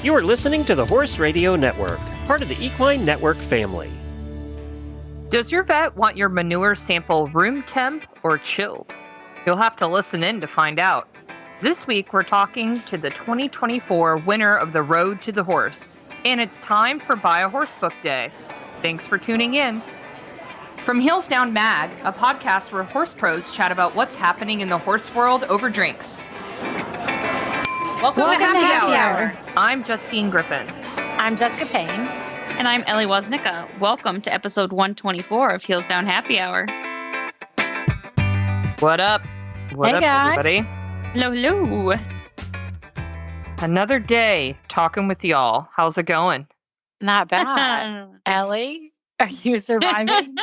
You are listening to the Horse Radio Network, part of the Equine Network family. Does your vet want your manure sample room temp or chilled? You'll have to listen in to find out. This week, we're talking to the 2024 winner of the Road to the Horse, and it's time for Buy a Horse Book Day. Thanks for tuning in. From Heels Down Mag, a podcast where horse pros chat about what's happening in the horse world over drinks. Welcome to Happy Hour. I'm Justine Griffin. I'm Jessica Payne. And I'm Ellie Woznicka. Welcome to episode 124 of Heels Down Happy Hour. What up? What Hey, up, guys. everybody? Hello, hello. Another day talking with y'all. How's it going? Not bad. Ellie, are you surviving?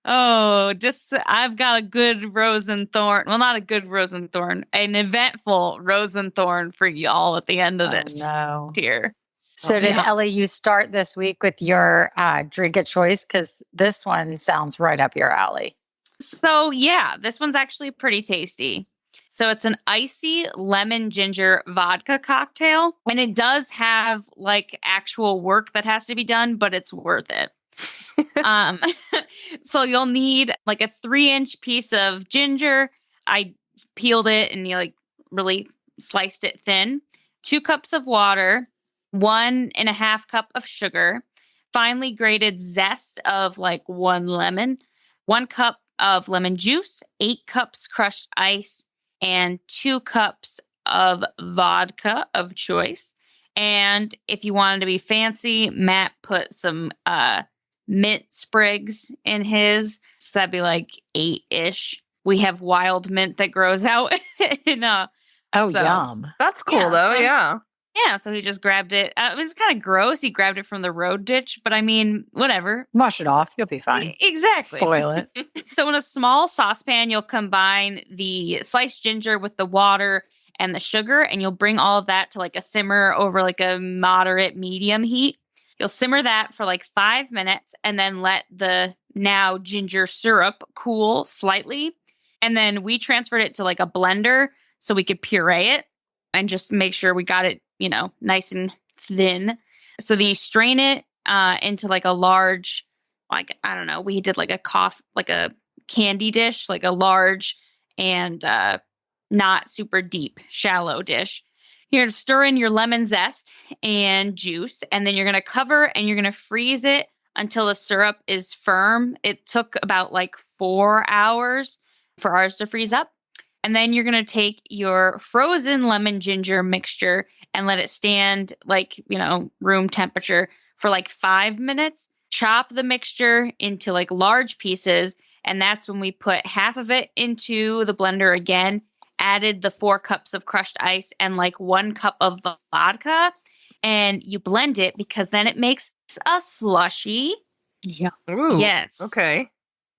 I've got a good Rosenthorn. Well, not a good Rosenthorn, an eventful Rosenthorn for y'all at the end of this No. tier. So did Yeah. Ellie, you start this week with your drink of choice? Because this one sounds right up your alley. So yeah, this one's actually pretty tasty. So it's an icy lemon ginger vodka cocktail. And it does have like actual work that has to be done, but it's worth it. So you'll need like a 3-inch piece of ginger. I peeled it and you like really sliced it thin. 2 cups of water, 1.5 cup of sugar, finely grated zest of like 1 lemon, 1 cup of lemon juice, 8 cups crushed ice, and 2 cups of vodka of choice. And if you wanted to be fancy, Matt put some mint sprigs in his. So that'd be like 8-ish. We have wild mint that grows out in Oh, So- yum. That's cool, Yeah, though. so- Yeah. yeah, so he just grabbed it. It was kind of gross. He grabbed it from the road ditch, but I mean, whatever. Wash it off. You'll be fine. Exactly. Boil it. So in a small saucepan, you'll combine the sliced ginger with the water and the sugar, and you'll bring all of that to like a simmer over like a moderate medium heat. You'll simmer that for like 5 minutes and then let the now ginger syrup cool slightly. And then we transferred it to like a blender so we could puree it and just make sure we got it, nice and thin. So then you strain it into like a large, like, I don't know, we did like a candy dish, like a large and not super deep, shallow dish. You're going to stir in your lemon zest and juice, and then you're going to cover and you're going to freeze it until the syrup is firm. It took about like 4 hours for ours to freeze up. And then you're going to take your frozen lemon ginger mixture and let it stand like, room temperature for like 5 minutes. Chop the mixture into like large pieces. And that's when we put half of it into the blender again, added the 4 cups of crushed ice and like 1 cup of vodka. And you blend it because then it makes a slushy. Yeah. Ooh. Yes. Okay.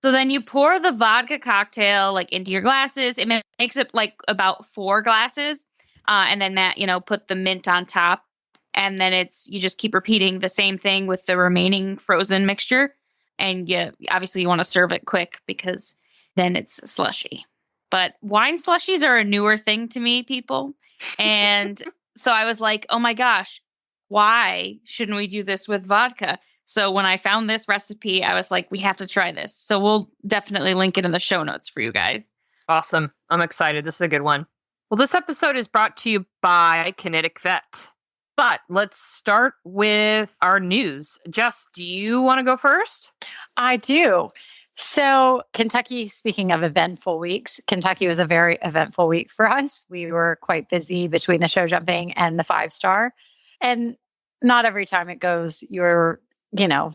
So then you pour the vodka cocktail like into your glasses. It makes it like about 4 glasses. And then that, put the mint on top. And then you just keep repeating the same thing with the remaining frozen mixture. And obviously you want to serve it quick because then it's slushy. But wine slushies are a newer thing to me, people. And so I was like, oh my gosh, why shouldn't we do this with vodka? So when I found this recipe, I was like, we have to try this. So we'll definitely link it in the show notes for you guys. Awesome. I'm excited. This is a good one. Well, this episode is brought to you by Kinetic Vet. But let's start with our news. Jess, do you want to go first? I do. So Kentucky, speaking of eventful weeks, Kentucky was a very eventful week for us. We were quite busy between the show jumping and the 5-star. And not every time it goes, your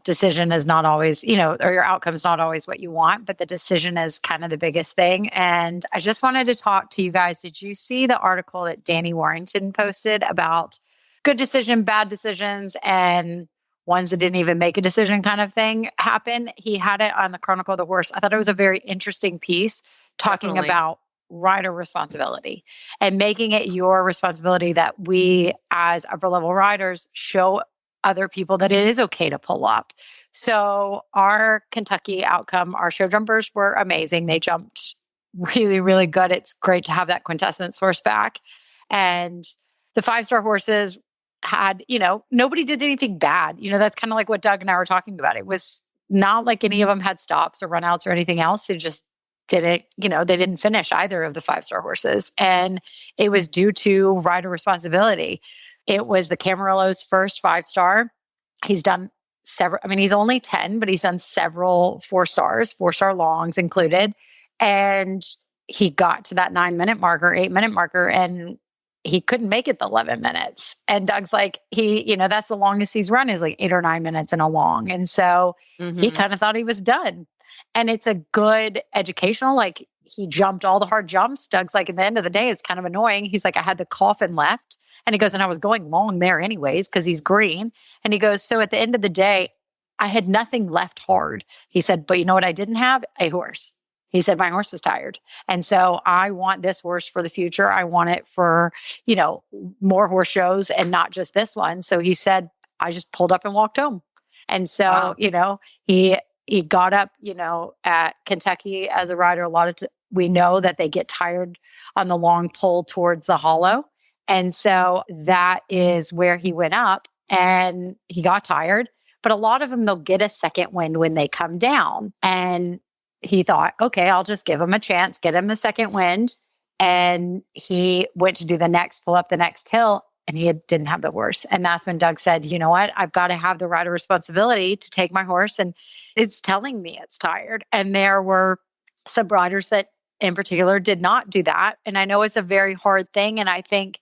decision is not always, or your outcome is not always what you want, but the decision is kind of the biggest thing. And I just wanted to talk to you guys. Did you see the article that Danny Warrington posted about good decision, bad decisions, and ones that didn't even make a decision kind of thing happen? He had it on the Chronicle of the Horse. I thought it was a very interesting piece talking Definitely. about rider responsibility and making it your responsibility that we as upper level riders show other people that it is okay to pull up. So our Kentucky outcome, our show jumpers were amazing. They jumped really, really good. It's great to have that quintessence horse back. And the 5-star horses, had, nobody did anything bad. That's kind of like what Doug and I were talking about. It was not like any of them had stops or runouts or anything else. They just didn't, they didn't finish either of the 5-star horses. And it was due to rider responsibility. It was the Camarillo's first 5-star. He's done several, he's only 10, but he's done several 4-stars, 4-star longs included. And he got to that 9-minute marker, 8-minute marker, and he couldn't make it the 11 minutes. And Doug's like, that's the longest he's run is like 8 or 9 minutes in a long. And so he kind of thought he was done. And it's a good educational, like he jumped all the hard jumps. Doug's like, at the end of the day, it's kind of annoying. He's like, I had the coffin left. And he goes, and I was going long there anyways, because he's green. And he goes, so at the end of the day, I had nothing left hard. He said, but you know what I didn't have? A horse. He said, my horse was tired. And so I want this horse for the future. I want it for, more horse shows and not just this one. So he said, I just pulled up and walked home. And so, he got up, at Kentucky as a rider. We know that they get tired on the long pull towards the hollow. And so that is where he went up and he got tired. But a lot of them, they'll get a second wind when they come down. And he thought, okay, I'll just give him a chance, get him a second wind. And he went to do pull up the next hill, and he didn't have the horse. And that's when Doug said, you know what, I've got to have the rider responsibility to take my horse. And it's telling me it's tired. And there were some riders that in particular did not do that. And I know it's a very hard thing. And I think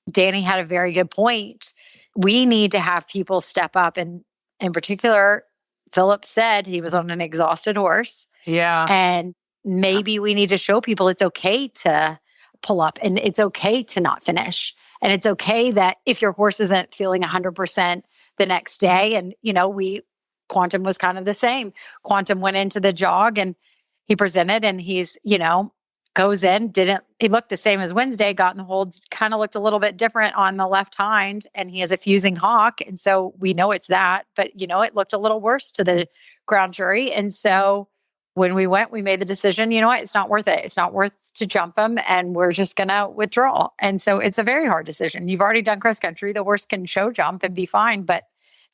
Danny had a very good point. We need to have people step up. And in particular, Philip said he was on an exhausted horse. Yeah. And maybe we need to show people it's okay to pull up and it's okay to not finish. And it's okay that if your horse isn't feeling 100% the next day, and, Quantum was kind of the same. Quantum went into the jog and he presented and he's, goes in, he looked the same as Wednesday, got in the holds, kind of looked a little bit different on the left hind, and he has a fusing hock. And so we know it's that, but, it looked a little worse to the ground jury. And so when we went, we made the decision, it's not worth it. It's not worth to jump him, and we're just going to withdraw. And so it's a very hard decision. You've already done cross country. The horse can show jump and be fine, but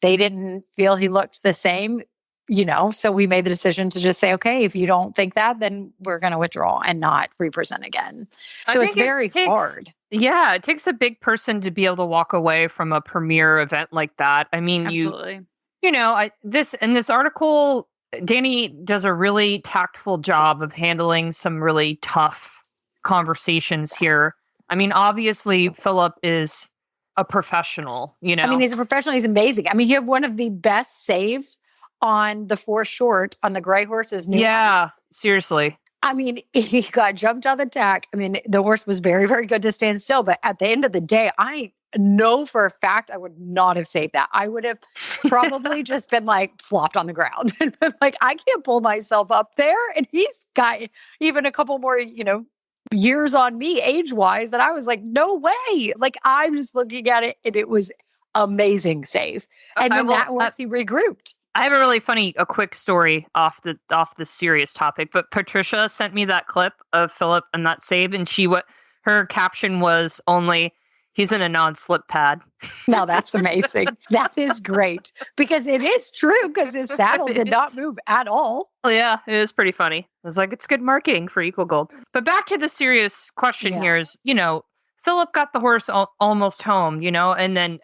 they didn't feel he looked the same, so we made the decision to just say, okay, if you don't think that, then we're going to withdraw and not represent again. So it's very hard. Yeah. It takes a big person to be able to walk away from a premier event like that. Absolutely. In this article, Danny does a really tactful job of handling some really tough conversations here. Obviously, Philip is a professional, he's a professional. He's amazing. He had one of the best saves on the 4 short on the gray horse's new. Yeah, seriously. He got jumped on the tack. The horse was very, very good to stand still. But at the end of the day, I know for a fact I would not have saved that. I would have probably just been flopped on the ground. I can't pull myself up there. And he's got even a couple more, years on me age-wise that I was like, no way. I'm just looking at it and it was amazing save. And then that horse he regrouped. I have a quick story off the serious topic, but Patricia sent me that clip of Philip and that save, and her caption was only, he's in a non-slip pad. Now that's amazing. That is great because it is true because his saddle did not move at all. Well, yeah, it is pretty funny. I was like, it's good marketing for Equal Gold. But back to the serious question here is, Philip got the horse almost home, and then,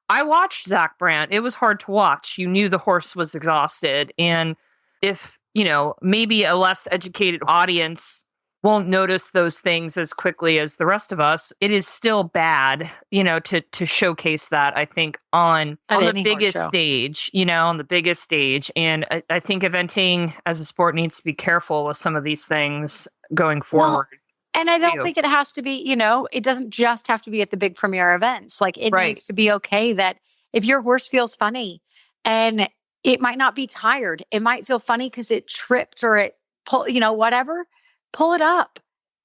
I watched Zach Brandt. It was hard to watch. You knew the horse was exhausted. And if, maybe a less educated audience won't notice those things as quickly as the rest of us, it is still bad, to showcase that, I think, on the biggest stage, on the biggest stage. And I think eventing as a sport needs to be careful with some of these things going forward. And I don't think it has to be, it doesn't just have to be at the big premier events. It needs to be okay that if your horse feels funny and it might not be tired, it might feel funny because it tripped or it whatever, pull it up.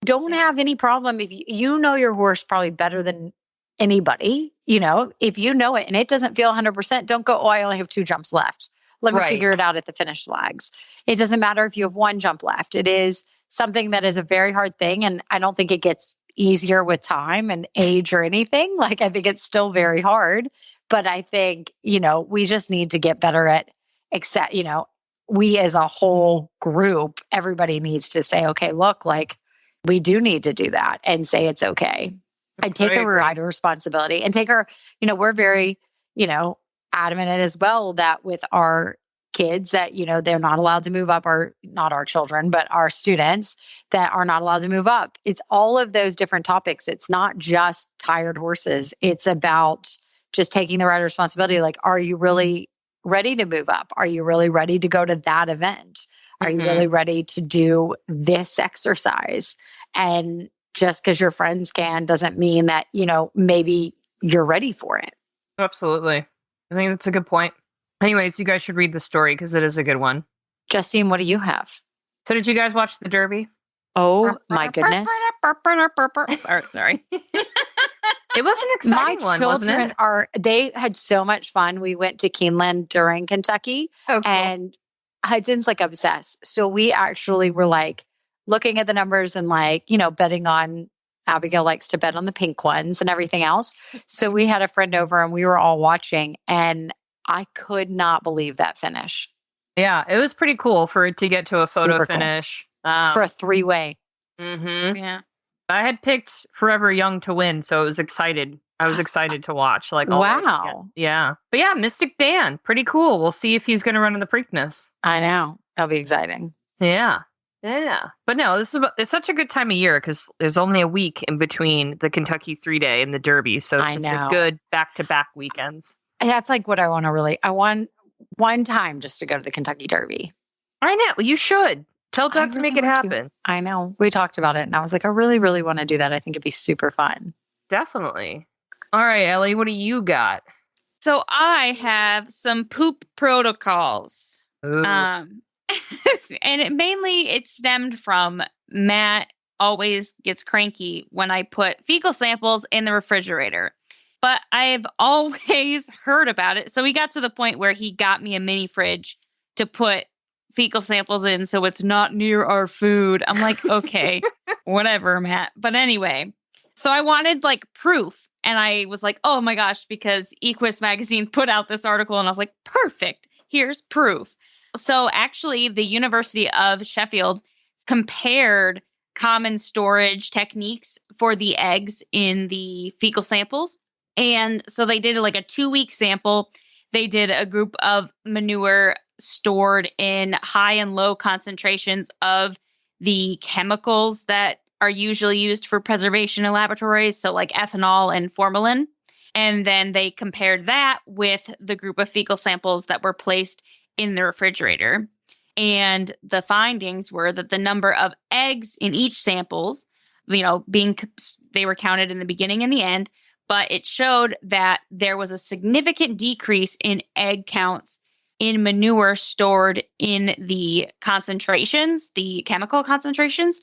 Don't have any problem. If you know your horse probably better than anybody, if you know it and it doesn't feel 100%, don't go, I only have 2 jumps left. Let me figure it out at the finish flags. It doesn't matter if you have 1 jump left. It is something that is a very hard thing. And I don't think it gets easier with time and age or anything. Like, I think it's still very hard, but I think, we just need to get better at we as a whole group, everybody needs to say, okay, look, like we do need to do that and say it's okay and take the rider responsibility and take our, we're very, adamant as well that with our kids that, they're not allowed to move up, or not our children, but our students that are not allowed to move up. It's all of those different topics. It's not just tired horses. It's about just taking the rider responsibility. Like, are you really ready to move up? Are you really ready to go to that event? Are you really ready to do this exercise? And just because your friends can doesn't mean that, maybe you're ready for it. Absolutely. I think that's a good point. Anyways, you guys should read the story because it is a good one. Justine, what do you have? So did you guys watch the Derby? Oh, my goodness. Sorry. It was an exciting one, wasn't it? They had so much fun. We went to Keeneland during Kentucky, and Hudson's like obsessed. So we actually were like looking at the numbers and like, betting on, Abigail likes to bet on the pink ones and everything else. So we had a friend over and we were all watching, and I could not believe that finish. Yeah, it was pretty cool for it to get to a photo Super cool. finish. For a three-way. Yeah. I had picked Forever Young to win, so I was excited. I was excited to watch. Like, wow. Yeah. But yeah, Mystic Dan, pretty cool. We'll see if he's going to run in the Preakness. I know. That'll be exciting. Yeah. But no, it's such a good time of year because there's only a week in between the Kentucky 3-day and the Derby. So it's just a good back-to-back weekends. That's like what I want one time just to go to the Kentucky Derby. I know. You should. Tell Doug to make it happen. I know. We talked about it and I was like, I really, really want to do that. I think it'd be super fun. Definitely. All right, Ellie, what do you got? So I have some poop protocols. And it stemmed from Matt always gets cranky when I put fecal samples in the refrigerator. But I've always heard about it. So we got to the point where he got me a mini fridge to put fecal samples in so it's not near our food. I'm like, okay, whatever, Matt. But anyway, so I wanted like proof. And I was like, oh my gosh, because Equus magazine put out this article and I was like, perfect, here's proof. So actually the University of Sheffield compared common storage techniques for the eggs in the fecal samples. And so they did like a 2-week sample. They did a group of manure stored in high and low concentrations of the chemicals that are usually used for preservation in laboratories. So like ethanol and formalin. And then they compared that with the group of fecal samples that were placed in the refrigerator. And the findings were that the number of eggs in each samples, they were counted in the beginning and the end, but it showed that there was a significant decrease in egg counts in manure stored in the concentrations, the chemical concentrations,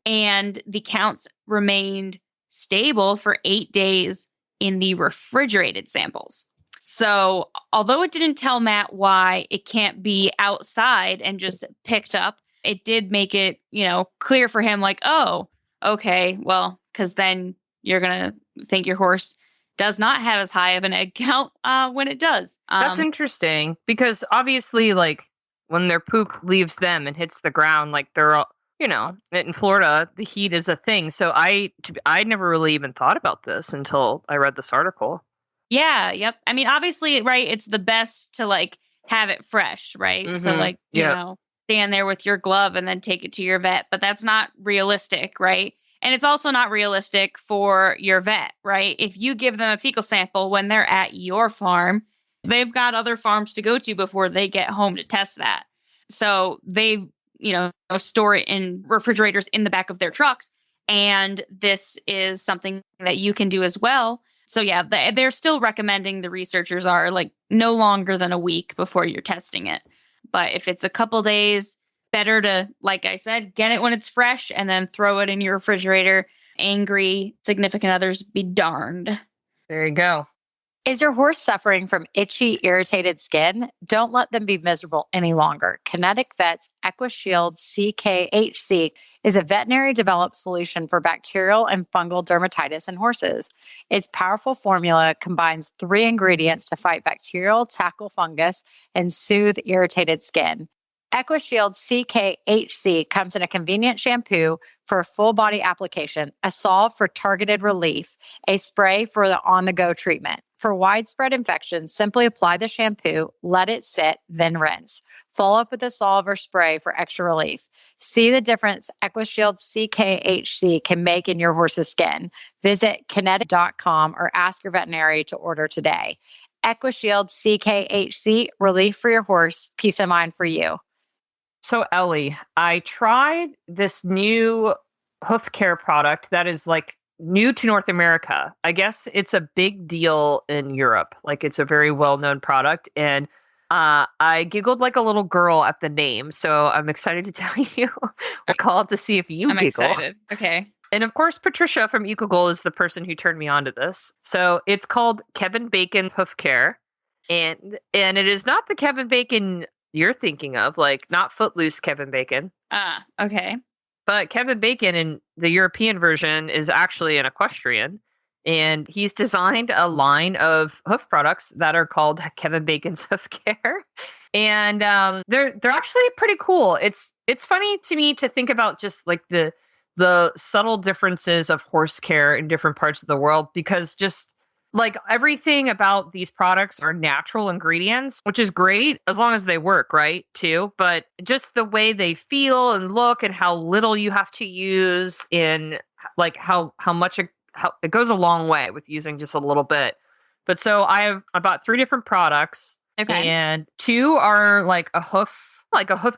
and the counts remained stable for 8 days in the refrigerated samples. So although it didn't tell Matt why it can't be outside and just picked up, it did make it, clear for him like, oh, okay, well, because then you're going to think your horse does not have as high of an egg count when it does. That's interesting because obviously, like, when their poop leaves them and hits the ground, like they're all, in Florida, the heat is a thing. So I never really even thought about this until I read this article. Yeah. Yep. I mean, obviously, right. It's the best to like have it fresh, right? Mm-hmm. So like, stand there with your glove and then take it to your vet, but that's not realistic, right? And it's also not realistic for your vet, right? If you give them a fecal sample when they're at your farm, they've got other farms to go to before they get home to test that. So they, store it in refrigerators in the back of their trucks. And this is something that you can do as well. So yeah, they're still recommending, the researchers are, like, no longer than a week before you're testing it. But if it's a couple days, better to, like I said, get it when it's fresh and then throw it in your refrigerator. Angry significant others be darned. There you go. Is your horse suffering from itchy, irritated skin? Don't let them be miserable any longer. Kinetic Vet's EquiShield CKHC is a veterinary developed solution for bacterial and fungal dermatitis in horses. Its powerful formula combines 3 ingredients to fight bacterial, tackle fungus, and soothe irritated skin. EquiShield CKHC comes in a convenient shampoo for a full body application, a solve for targeted relief, a spray for the on-the-go treatment. For widespread infections, simply apply the shampoo, let it sit, then rinse. Follow up with a solve or spray for extra relief. See the difference EquiShield CKHC can make in your horse's skin. Visit kinetic.com or ask your veterinary to order today. EquiShield CKHC, relief for your horse, peace of mind for you. So, Ellie, I tried this new hoof care product that is like new to North America. I guess it's a big deal in Europe. Like, it's a very well-known product. And I giggled like a little girl at the name. So I'm excited to tell you. I called to see if you I'm giggle. excited. Okay. And of course, Patricia from EcoGoal is the person who turned me on to this. So it's called Kevin Bacon Hoof Care. And it is not the Kevin Bacon you're thinking of, like not Footloose Kevin Bacon. Okay. But Kevin Bacon in the European version is actually an equestrian. And he's designed a line of hoof products that are called Kevin Bacon's Hoof Care. And they're actually pretty cool. It's funny to me to think about just like the subtle differences of horse care in different parts of the world, because just like everything about these products are natural ingredients, which is great as long as they work, right? Too. But just the way they feel and look and how little you have to use in like how much how it goes a long way with using just a little bit. But so I bought 3 different products. Okay. And 2 are like a hoof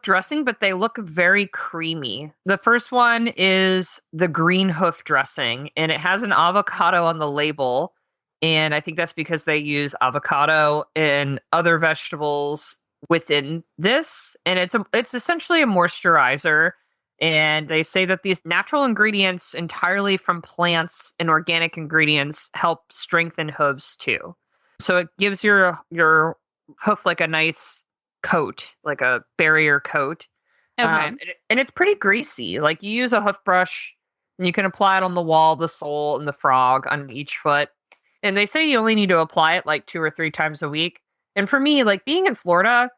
dressing, but they look very creamy. The first one is the green hoof dressing, and it has an avocado on the label. And I think that's because they use avocado and other vegetables within this. And it's essentially a moisturizer. And they say that these natural ingredients entirely from plants and organic ingredients help strengthen hooves too. So it gives your hoof like a nice coat, like a barrier coat. Okay. And it's pretty greasy. Like you use a hoof brush and you can apply it on the wall, the sole, and the frog on each foot. And they say you only need to apply it like 2 or 3 times a week. And for me, like being in Florida,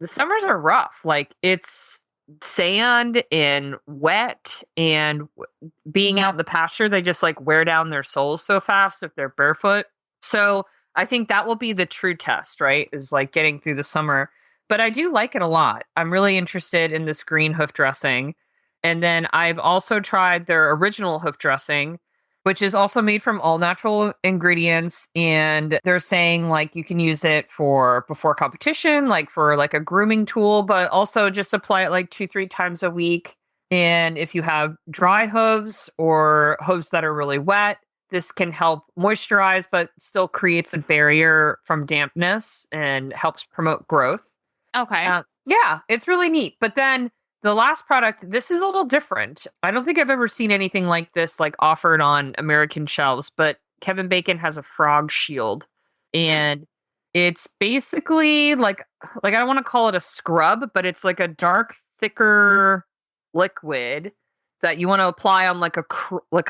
the summers are rough. Like it's sand and wet, and being out in the pasture, they just like wear down their soles so fast if they're barefoot. So I think that will be the true test, right? Is like getting through the summer. But I do like it a lot. I'm really interested in this green hoof dressing. And then I've also tried their original hoof dressing, which is also made from all natural ingredients. And they're saying like you can use it for before competition, like for like a grooming tool, but also just apply it like 2-3 times a week. And if you have dry hooves or hooves that are really wet, this can help moisturize, but still creates a barrier from dampness and helps promote growth. Okay. Yeah, it's really neat. But then the last product, this is a little different. I don't think I've ever seen anything like this, like offered on American shelves, but Kevin Bacon has a frog shield. And it's basically like I don't want to call it a scrub, but it's like a dark, thicker liquid that you want to apply on like a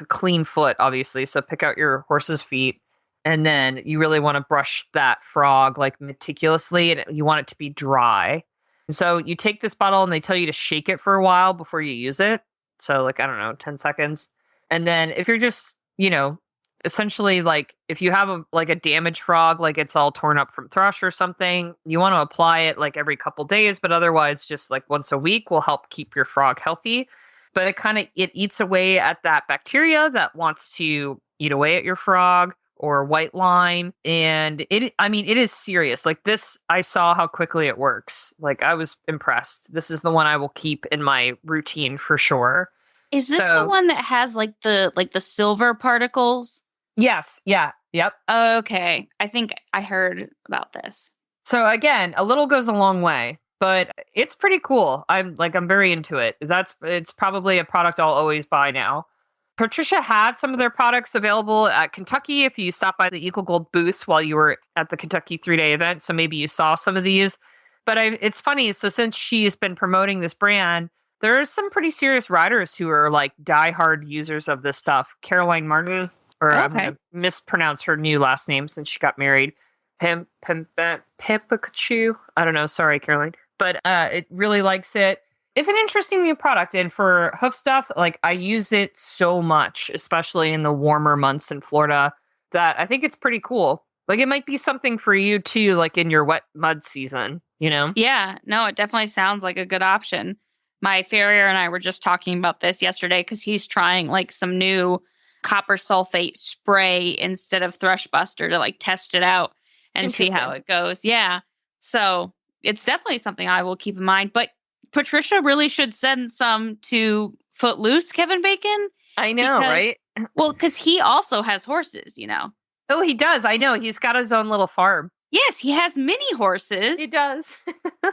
clean foot, obviously. So pick out your horse's feet. And then you really want to brush that frog like meticulously, and you want it to be dry. So you take this bottle and they tell you to shake it for a while before you use it. So like, I don't know, 10 seconds. And then if you're just, essentially like if you have a damaged frog, like it's all torn up from thrush or something, you want to apply it like every couple days, but otherwise just like once a week will help keep your frog healthy. But it eats away at that bacteria that wants to eat away at your frog or white line. And it is serious. Like this, I saw how quickly it works. Like I was impressed. This is the one I will keep in my routine for sure. Is this the one that has like the silver particles? Yes. Yeah. Yep. Okay. I think I heard about this. So again, a little goes a long way, but it's pretty cool. I'm very into it. It's probably a product I'll always buy now. Patricia had some of their products available at Kentucky if you stopped by the EcoGold booth while you were at the Kentucky 3-day event. So maybe you saw some of these. But it's funny. So since she's been promoting this brand, There are some pretty serious riders who are like diehard users of this stuff. Caroline Martin, or I'm Okay. going to mispronounce her new last name since she got married. Pikachu. I don't know. Sorry, Caroline. But it really likes it. It's an interesting new product. And for hoof stuff, like I use it so much, especially in the warmer months in Florida, that I think it's pretty cool. Like it might be something for you too, like in your wet mud season, you know? Yeah, no, it definitely sounds like a good option. My farrier and I were just talking about this yesterday because he's trying like some new copper sulfate spray instead of Thrush Buster to like test it out and see how it goes. Yeah. So it's definitely something I will keep in mind. But Patricia really should send some to Footloose, Kevin Bacon. I know, Because- right? Well, because he also has horses, you know. Oh, he does. I know. He's got his own little farm. Yes, he has mini horses. He does.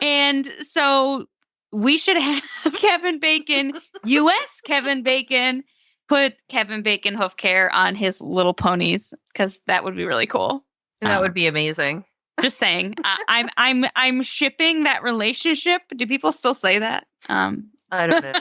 And so we should have Kevin Bacon, US Kevin Bacon, put Kevin Bacon hoof care on his little ponies because that would be really cool. That would be amazing. Just saying, I'm shipping that relationship. Do people still say that? I don't know.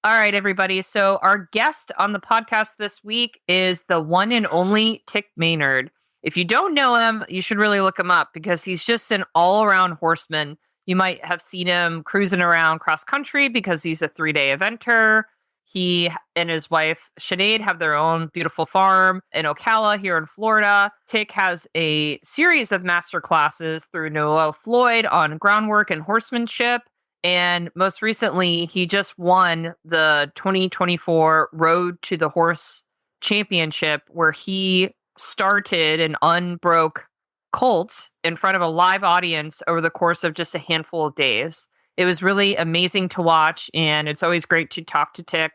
All right, everybody. So our guest on the podcast this week is the one and only Tik Maynard. If you don't know him, you should really look him up because he's just an all-around horseman. You might have seen him cruising around cross country because he's a 3-day eventer. He and his wife, Sinead, have their own beautiful farm in Ocala here in Florida. Tik has a series of master classes through Noel Floyd on groundwork and horsemanship. And most recently, he just won the 2024 Road to the Horse Championship, where he started an unbroke colt in front of a live audience over the course of just a handful of days. It was really amazing to watch, and it's always great to talk to Tik.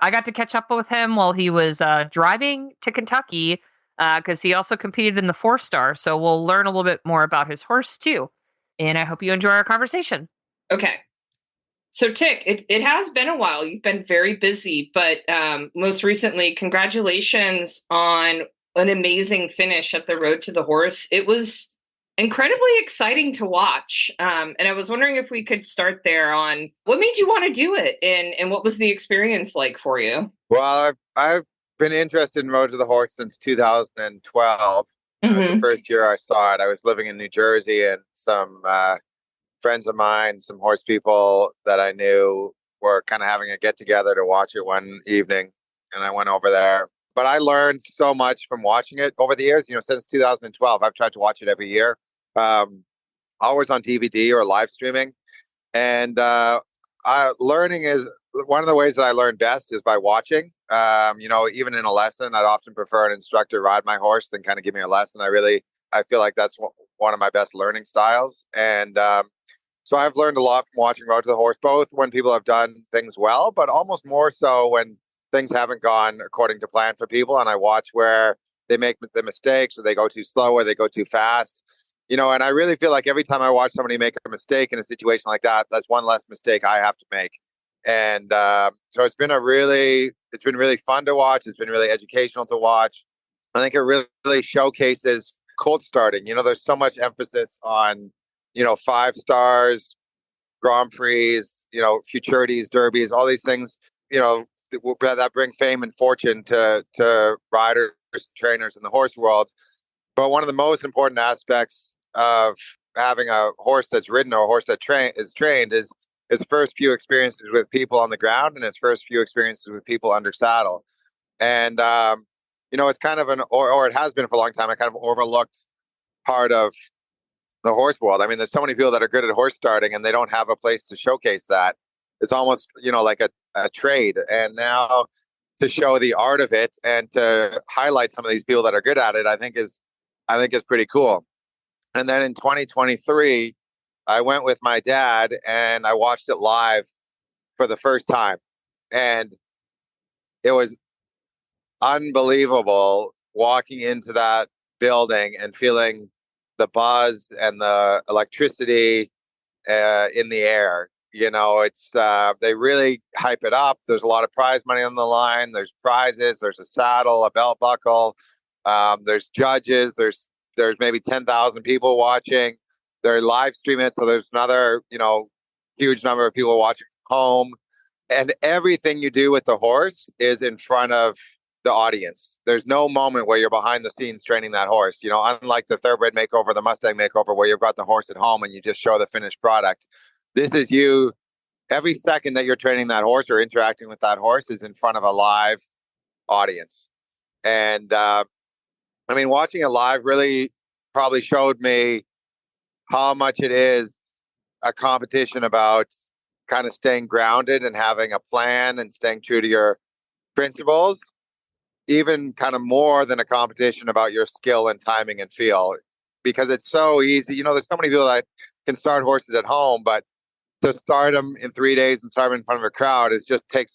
I got to catch up with him while he was driving to Kentucky because he also competed in the 4-star. So we'll learn a little bit more about his horse too. And I hope you enjoy our conversation. Okay. So Tik, it has been a while. You've been very busy, but most recently, congratulations on an amazing finish at the Road to the Horse. It was incredibly exciting to watch. And I was wondering if we could start there on what made you want to do it and what was the experience like for you? Well, I've been interested in Road to the Horse since 2012. The first year I saw it, I was living in New Jersey, and some friends of mine, some horse people that I knew were kind of having a get together to watch it one evening. And I went over there. But I learned so much from watching it over the years. Since 2012, I've tried to watch it every year, always on DVD or live streaming. And learning is one of the ways that I learn best is by watching. Even in a lesson, I'd often prefer an instructor ride my horse than kind of give me a lesson. I feel like that's one of my best learning styles. And so I've learned a lot from watching Road to the Horse, both when people have done things well, but almost more so when things haven't gone according to plan for people. And I watch where they make the mistakes, or they go too slow, or they go too fast. And I really feel like every time I watch somebody make a mistake in a situation like that, that's one less mistake I have to make. And so it's been really fun to watch. It's been really educational to watch. I think it really showcases colt starting. There's so much emphasis on 5 stars, Grand Prix, futurities, derbies, all these things, that bring fame and fortune to riders and trainers in the horse world. But one of the most important aspects of having a horse that's ridden or a horse that is trained is his first few experiences with people on the ground and his first few experiences with people under saddle. And, it's kind of or it has been for a long time, a kind of overlooked part of the horse world. I mean, there's so many people that are good at horse starting and they don't have a place to showcase that. It's almost, like a trade. And now to show the art of it and to highlight some of these people that are good at it, I think is pretty cool. And then in 2023, I went with my dad and I watched it live for the first time. And it was unbelievable walking into that building and feeling the buzz and the electricity in the air. It's they really hype it up. There's a lot of prize money on the line. There's prizes. There's a saddle, a belt buckle. There's judges. There's maybe 10,000 people watching. They're live streaming it, so there's another huge number of people watching from home. And everything you do with the horse is in front of the audience. There's no moment where you're behind the scenes training that horse. You know, unlike the thoroughbred makeover, the Mustang makeover, where you've got the horse at home and you just show the finished product. This is you. Every second that you're training that horse or interacting with that horse is in front of a live audience. And I mean, watching it live really probably showed me how much it is a competition about kind of staying grounded and having a plan and staying true to your principles, even kind of more than a competition about your skill and timing and feel, because it's so easy. You know, there's so many people that can start horses at home, but to start them in 3 days and start them in front of a crowd is just takes,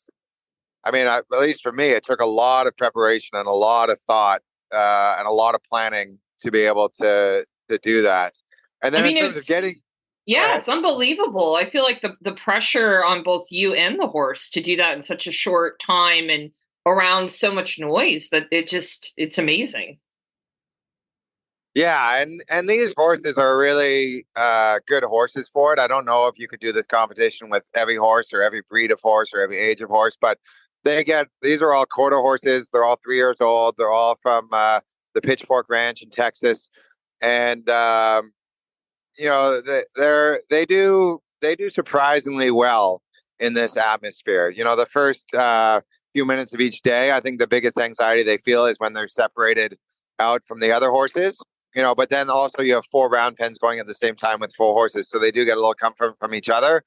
I mean, at least for me, it took a lot of preparation and a lot of thought and a lot of planning to be able to do that. And then in terms of getting, yeah, it's unbelievable. I feel like the pressure on both you and the horse to do that in such a short time and around so much noise that it's amazing. Yeah, and these horses are really good horses for it. I don't know if you could do this competition with every horse or every breed of horse or every age of horse, but these are all quarter horses. They're all 3 years old. They're all from the Pitchfork Ranch in Texas, and you know, they do surprisingly well in this atmosphere. You know, the first few minutes of each day, I think the biggest anxiety they feel is when they're separated out from the other horses. You know, but then also you have 4 round pens going at the same time with 4 horses, so they do get a little comfort from each other.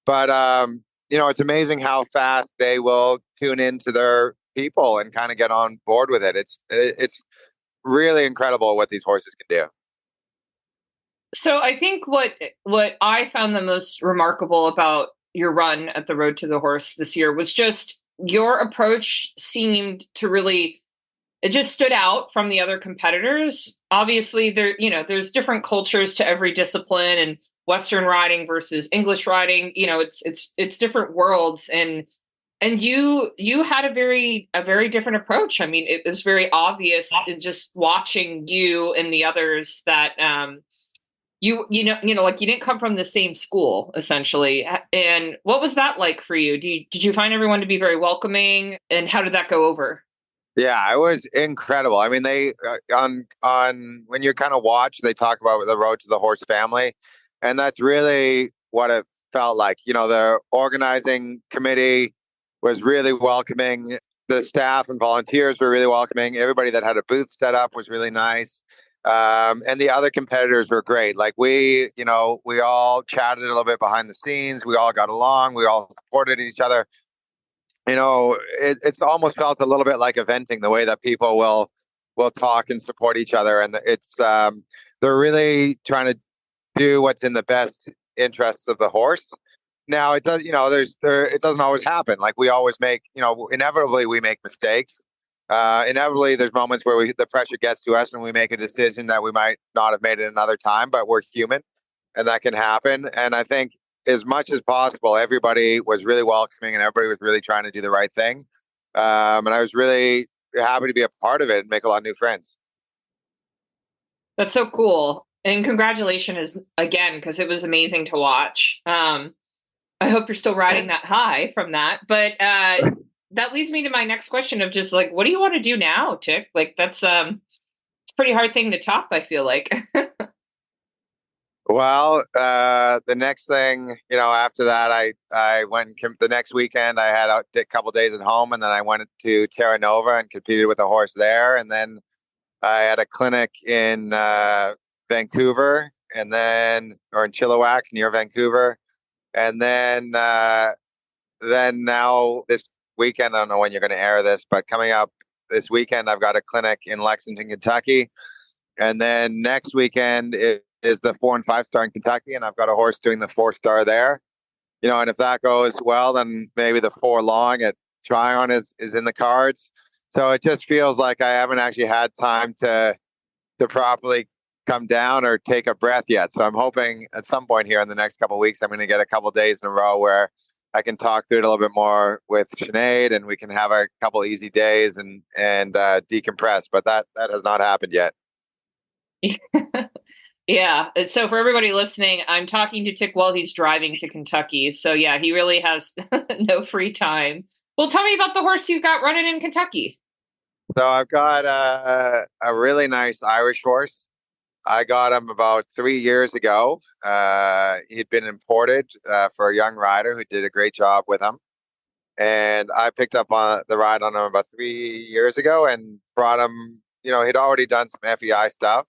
But you know, it's amazing how fast they will tune into their people and kind of get on board with it. It's really incredible what these horses can do. So I think what I found the most remarkable about your run at the Road to the Horse this year was just your approach seemed to really, it just stood out from the other competitors. Obviously there's different cultures to every discipline, and Western riding versus English riding, you know, it's different worlds, and you had a very different approach. I mean, it was very obvious in just watching you and the others that you know, like you didn't come from the same school essentially. And what was that like for you? Did you find everyone to be very welcoming, and how did that go over? Yeah, it was incredible. I mean, they on when you kind of watch, they talk about the Road to the Horse family, and that's really what it felt like. You know, the organizing committee was really welcoming. The staff and volunteers were really welcoming. Everybody that had a booth set up was really nice. And the other competitors were great. Like we all chatted a little bit behind the scenes. We all got along. We all supported each other. You know, it's almost felt a little bit like eventing, the way that people will talk and support each other. And it's they're really trying to do what's in the best interest of the horse. Now it does, you know, it doesn't always happen. Like we always make, you know, inevitably we make mistakes. Inevitably there's moments where the pressure gets to us and we make a decision that we might not have made it another time, but we're human and that can happen. And I think as much as possible, everybody was really welcoming and everybody was really trying to do the right thing. And I was really happy to be a part of it and make a lot of new friends. That's so cool. And congratulations again, because it was amazing to watch. I hope you're still riding that high from that. But that leads me to my next question of just like, what do you want to do now, Tik? Like that's it's a pretty hard thing to top, I feel like. Well, the next thing, you know, after that, I went the next weekend. I had a couple days at home, and then I went to Terra Nova and competed with a horse there. And then I had a clinic in Vancouver, or in Chilliwack near Vancouver, and then now this weekend, I don't know when you're going to air this, but coming up this weekend, I've got a clinic in Lexington, Kentucky, and then next weekend is the 4 and 5 star in Kentucky, and I've got a horse doing the 4-star there. You know, and if that goes well, then maybe the 4 long at Tryon is in the cards. So it just feels like I haven't actually had time to properly come down or take a breath yet. So I'm hoping at some point here in the next couple of weeks, I'm going to get a couple of days in a row where I can talk through it a little bit more with Sinead, and we can have a couple of easy days and decompress. But that has not happened yet. Yeah. And so for everybody listening, I'm talking to Tik while he's driving to Kentucky. So yeah, he really has no free time. Well, tell me about the horse you've got running in Kentucky. So I've got a really nice Irish horse. I got him about 3 years ago. He'd been imported for a young rider who did a great job with him. And I picked up on the ride on him about 3 years ago and brought him, he'd already done some FEI stuff.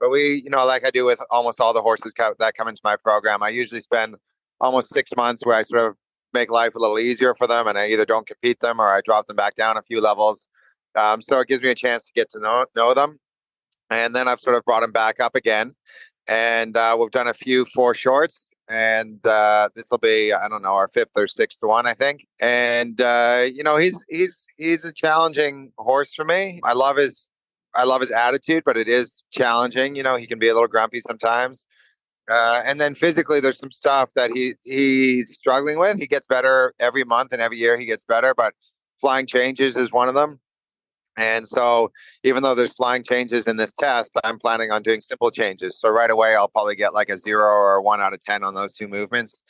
But we, like I do with almost all the horses that come into my program, I usually spend almost 6 months where I sort of make life a little easier for them, and I either don't compete them or I drop them back down a few levels. So it gives me a chance to get to know them. And then I've sort of brought them back up again. And we've done a few 4 shorts. And this will be, I don't know, our 5th or 6th one, I think. And he's a challenging horse for me. I love his attitude, but it is challenging. He can be a little grumpy sometimes. And then physically, there's some stuff that he's struggling with. He gets better every month and every year he gets better, but flying changes is one of them. And so even though there's flying changes in this test, I'm planning on doing simple changes. So right away, I'll probably get like a 0 or a 1 out of 10 on those 2 movements.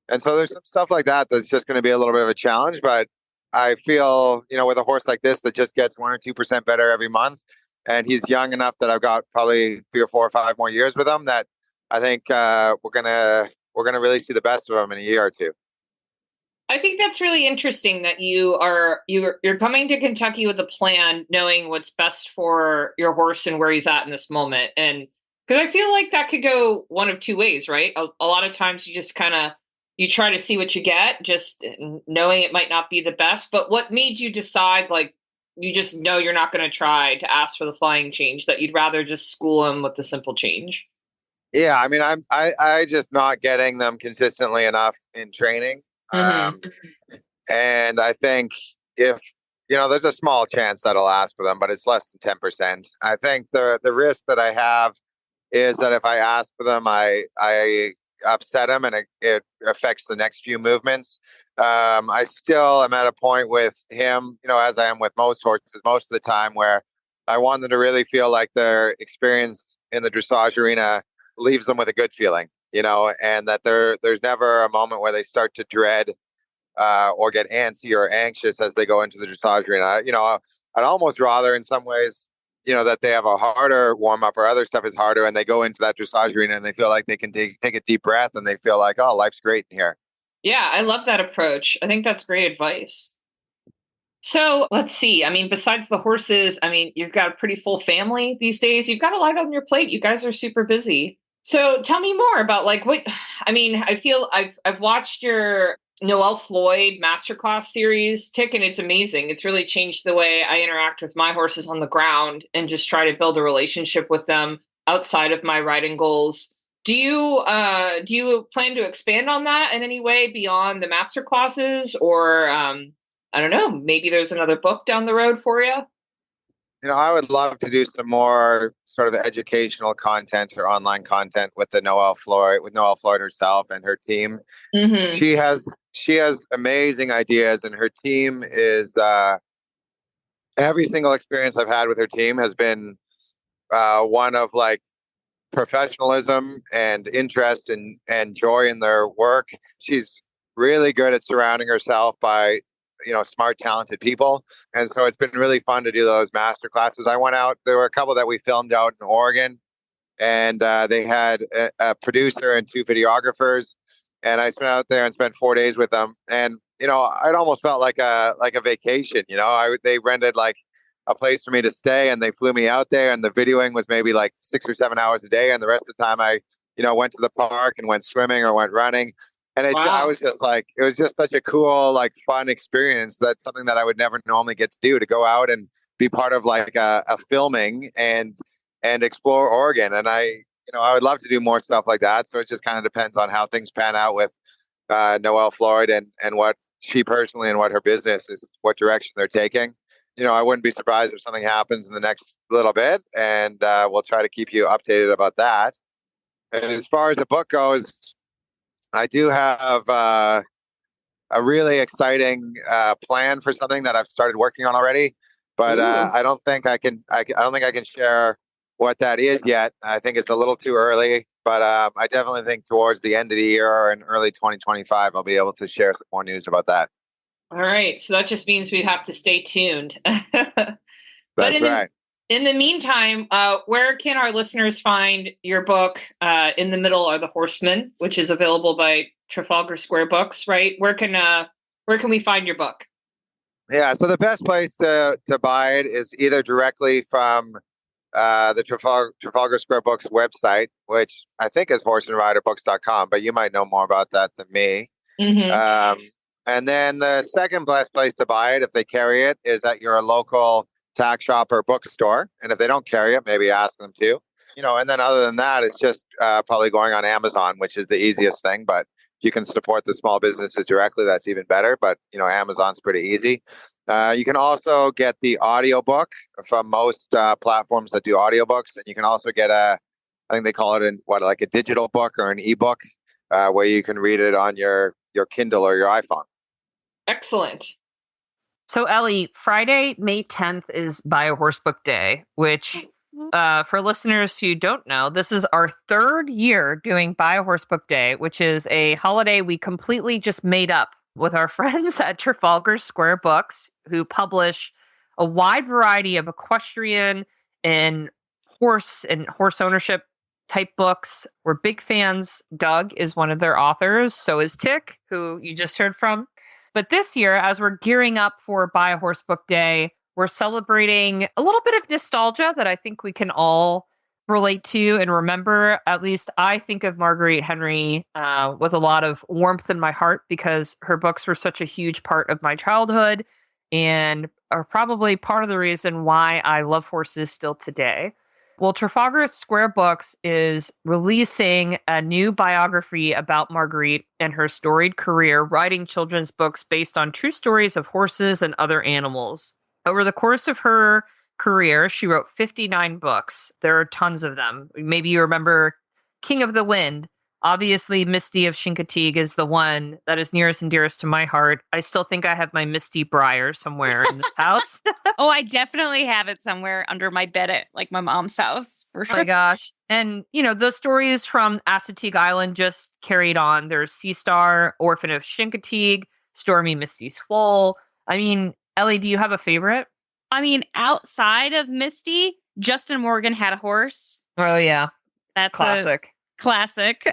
And so there's some stuff like that that's just going to be a little bit of a challenge. But I feel, with a horse like this that just gets 1 or 2% better every month, and he's young enough that I've got probably 3 or 4 or 5 more years with him, that I think we're gonna really see the best of him in a year or two. I think that's really interesting that you're coming to Kentucky with a plan, knowing what's best for your horse and where he's at in this moment. And because I feel like that could go one of 2 ways, right? A lot of times you just you try to see what you get, just knowing it might not be the best. But what made you decide, like, you just know you're not going to try to ask for the flying change, that you'd rather just school him with the simple change? Yeah, I mean, I just not getting them consistently enough in training. And I think if, there's a small chance that I'll ask for them, but it's less than 10%. I think the risk that I have is that if I ask for them, I upset him and it affects the next few movements. I still am at a point with him, as I am with most horses most of the time, where I want them to really feel like their experience in the dressage arena leaves them with a good feeling, and that there's never a moment where they start to dread or get antsy or anxious as they go into the dressage arena. I'd almost rather in some ways, that they have a harder warm up or other stuff is harder and they go into that dressage arena and they feel like they can take a deep breath and they feel like, oh, life's great in here. Yeah, I love that approach. I think that's great advice. So let's see. I mean, besides the horses, I mean, you've got a pretty full family these days. You've got a lot on your plate. You guys are super busy. So tell me more about I feel I've watched your Noelle Floyd masterclass series, Tik, and it's amazing. It's really changed the way I interact with my horses on the ground and just try to build a relationship with them outside of my riding goals. Do you plan to expand on that in any way beyond the master classes, or I don't know, maybe there's another book down the road for you? I would love to do some more sort of educational content or online content with Noelle Floyd herself and her team. Mm-hmm. She has amazing ideas, and her team is every single experience I've had with her team has been one of like professionalism and interest and joy in their work. She's really good at surrounding herself by smart, talented people. And so it's been really fun to do those master classes. I went out, there were a couple that we filmed out in Oregon, and they had a producer and 2 videographers. And I spent out there and spent 4 days with them. And, it almost felt like a vacation. They rented like a place for me to stay and they flew me out there, and the videoing was maybe like 6 or 7 hours a day. And the rest of the time I, went to the park and went swimming or went running. And I was just like, it was just such a cool, like fun experience. That's something that I would never normally get to do, to go out and be part of like a filming and explore Oregon. And I would love to do more stuff like that. So it just kind of depends on how things pan out with Noelle Floyd and what she personally and what her business is, what direction they're taking. I wouldn't be surprised if something happens in the next little bit, and we'll try to keep you updated about that. And as far as the book goes, I do have a really exciting plan for something that I've started working on already, but I don't think I can share what that is yet. I think it's a little too early, but I definitely think towards the end of the year or in early 2025, I'll be able to share some more news about that. All right. So that just means we have to stay tuned. That's right. In the meantime, where can our listeners find your book, In the Middle Are the Horsemen, which is available by Trafalgar Square Books, right? Where can we find your book? Yeah, so the best place to buy it is either directly from the Trafalgar Square Books website, which I think is horseandriderbooks.com, but you might know more about that than me. Mm-hmm. And then the second best place to buy it, if they carry it, is at your local tack shop or bookstore. And if they don't carry it, maybe ask them to. And then other than that, it's just probably going on Amazon, which is the easiest thing. But if you can support the small businesses directly, that's even better. But, Amazon's pretty easy. You can also get the audiobook from most platforms that do audiobooks. And you can also get I think they call it like a digital book or an ebook, where you can read it on your Kindle or your iPhone. Excellent. So, Ellie, Friday, May 10th is Buy a Horse Book Day, which, for listeners who don't know, this is our third year doing Buy a Horse Book Day, which is a holiday we completely just made up with our friends at Trafalgar Square Books, who publish a wide variety of equestrian and horse ownership type books. We're big fans. Doug is one of their authors. So is Tik, who you just heard from. But this year, as we're gearing up for Buy a Horse Book Day, we're celebrating a little bit of nostalgia that I think we can all relate to and remember. At least I think of Marguerite Henry with a lot of warmth in my heart because her books were such a huge part of my childhood and are probably part of the reason why I love horses still today. Well, Trafalgar Square Books is releasing a new biography about Marguerite and her storied career, writing children's books based on true stories of horses and other animals. Over the course of her career, she wrote 59 books. There are tons of them. Maybe you remember King of the Wind. Obviously, Misty of Chincoteague is the one that is nearest and dearest to my heart. I still think I have my Misty Briar somewhere in this house. Oh, I definitely have it somewhere under my bed at like my mom's house. For sure. Oh my gosh. And, those stories from Assateague Island just carried on. There's Sea Star, Orphan of Chincoteague, Stormy Misty's Foal. I mean, Ellie, do you have a favorite? I mean, outside of Misty, Justin Morgan had a horse. Oh, yeah. That's classic. Classic.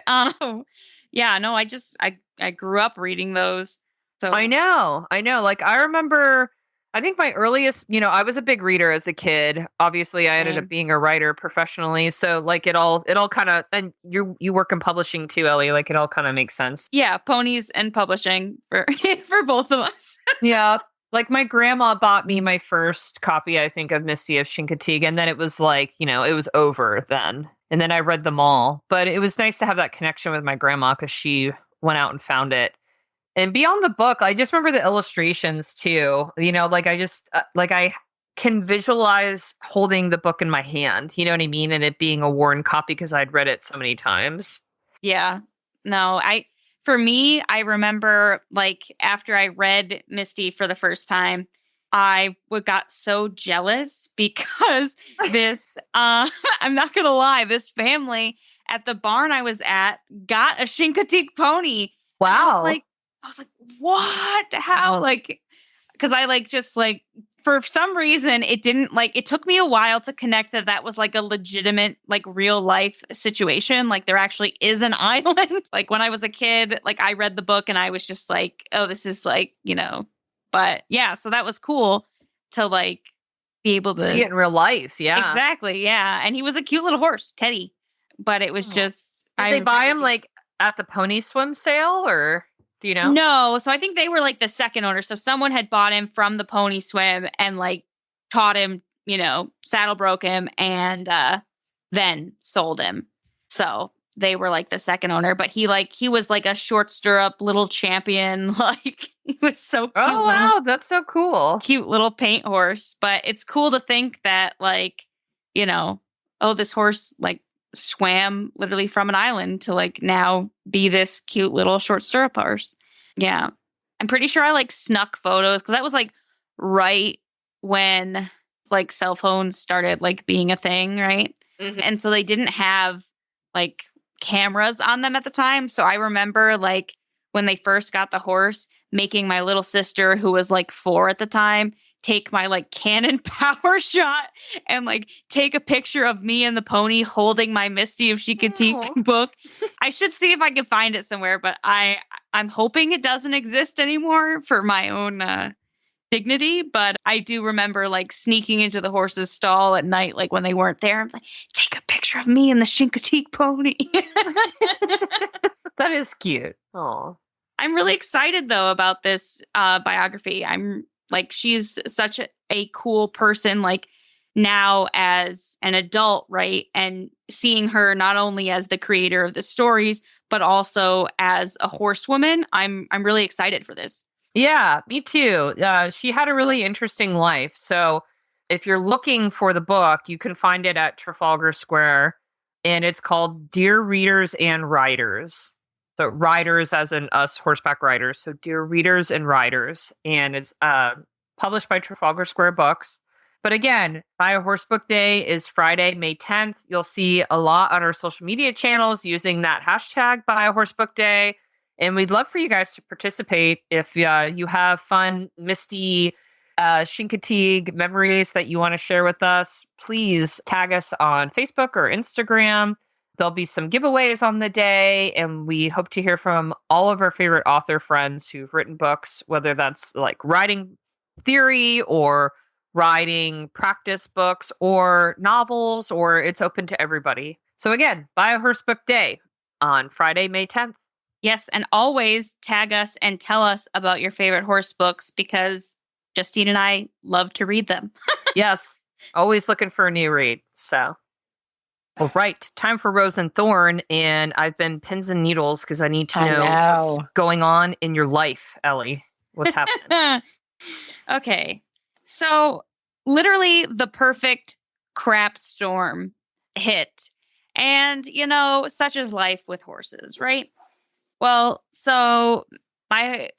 Yeah, no, I grew up reading those. So I know. Like I remember, I think my earliest, I was a big reader as a kid. Obviously, I ended up being a writer professionally. So like it all kind of, and you work in publishing too, Ellie. Like it all kind of makes sense. Yeah, ponies and publishing for for both of us. Yeah. Like my grandma bought me my first copy, I think, of Misty of Chincoteague, and then it was like, it was over then. And then I read them all. But it was nice to have that connection with my grandma because she went out and found it. And beyond the book, I just remember the illustrations too. Like I just I can visualize holding the book in my hand. You know what I mean? And it being a worn copy because I'd read it so many times. Yeah. No, for me, I remember like after I read Misty for the first time, I got so jealous because this, I'm not going to lie, this family at the barn I was at got a Chincoteague pony. Wow. I was like, what? How? Like, because I just for some reason, it didn't it took me a while to connect that was like a legitimate, real life situation. Like there actually is an island. Like when I was a kid, I read the book and I was just like, oh, this is but yeah, so that was cool to be able to see it in real life. Yeah, exactly. Yeah. And he was a cute little horse, Teddy, but it was just, did they buy him at the pony swim sale or do you know? No. So I think they were the second owner. So someone had bought him from the pony swim and taught him, saddle broke him and then sold him. So they were the second owner, but he was a short stirrup little champion. He was so cute. Oh, wow. That's so cool. Cute little paint horse. But it's cool to think that this horse swam literally from an island to now be this cute little short stirrup horse. Yeah. I'm pretty sure I snuck photos because that was right when cell phones started being a thing, right? Mhm. And so they didn't have like cameras on them at the time. So I remember like when they first got the horse, making my little sister, who was like 4 at the time, take my like Canon power shot and like take a picture of me and the pony holding my Misty if she could take Aw. book. I should see if I can find it somewhere, but I'm hoping it doesn't exist anymore for my own dignity. But I do remember like sneaking into the horse's stall at night, like when they weren't there. I'm like, take a picture of me and the Chincoteague pony. That is cute. Oh, I'm really excited though about this biography. I'm like, she's such a cool person, like now as an adult, right? And seeing her not only as the creator of the stories, but also as a horsewoman. I'm really excited for this. yeah, me too. She had a really interesting life. So if you're looking for the book, you can find it at Trafalgar Square, and it's called Dear Readers and Riders. So riders as in us horseback riders. So Dear Readers and Riders. And it's published by Trafalgar Square Books. But again, Buy a Horse Book Day is Friday, May 10th. You'll see a lot on our social media channels using that hashtag Buy a Horse Book Day. And we'd love for you guys to participate. If you have fun, misty Chincoteague memories that you want to share with us, please tag us on Facebook or Instagram. There'll be some giveaways on the day, and we hope to hear from all of our favorite author friends who've written books, whether that's like writing theory or writing practice books or novels, or it's open to everybody. So again, Buy a Horse Book Day on Friday, May 10th. Yes, and always tag us and tell us about your favorite horse books because Justine and I love to read them. Yes, always looking for a new read. So, all right, time for Rose and Thorn, and I've been pins and needles because I need to know what's going on in your life, Ellie. What's happening? Okay, so literally the perfect crap storm hit. And, such is life with horses, right? Well, so I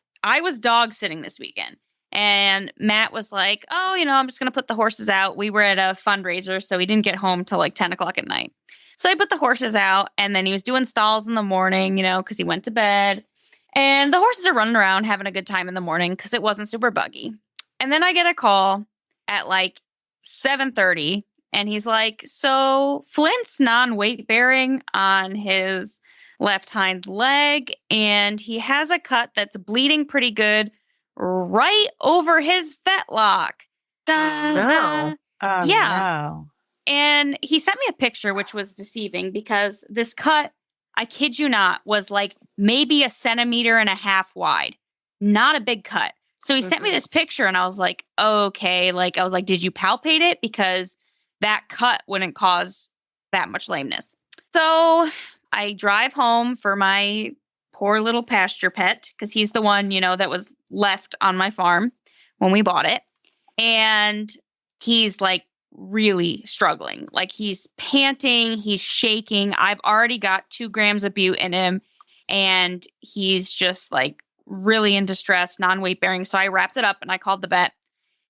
was dog sitting this weekend, and Matt was like, oh, I'm just going to put the horses out. We were at a fundraiser, so he didn't get home till like 10 o'clock at night. So I put the horses out, and then he was doing stalls in the morning, because he went to bed. And the horses are running around having a good time in the morning because it wasn't super buggy. And then I get a call at like 7:30, and he's like, so Flint's non-weight bearing on his left hind leg, and he has a cut that's bleeding pretty good right over his fetlock. No. Yeah. No. And he sent me a picture, which was deceiving because this cut, I kid you not, was like maybe 1.5 centimeters wide. Not a big cut. So he sent me this picture, and I was like, okay. Like, I was like, did you palpate it? Because that cut wouldn't cause that much lameness. So I drive home for my poor little pasture pet because he's the one, that was left on my farm when we bought it. And he's like really struggling. Like he's panting, he's shaking. I've already got 2 grams of bute in him, and he's just like really in distress, non-weight bearing. So I wrapped it up and I called the vet.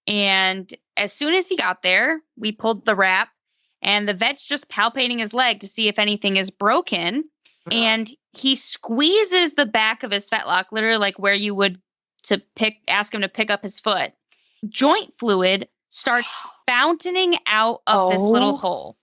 And as soon as he got there, we pulled the wrap, and the vet's just palpating his leg to see if anything is broken. And he squeezes the back of his fetlock, literally like where you would ask him to pick up his foot. Joint fluid starts fountaining out of this little hole.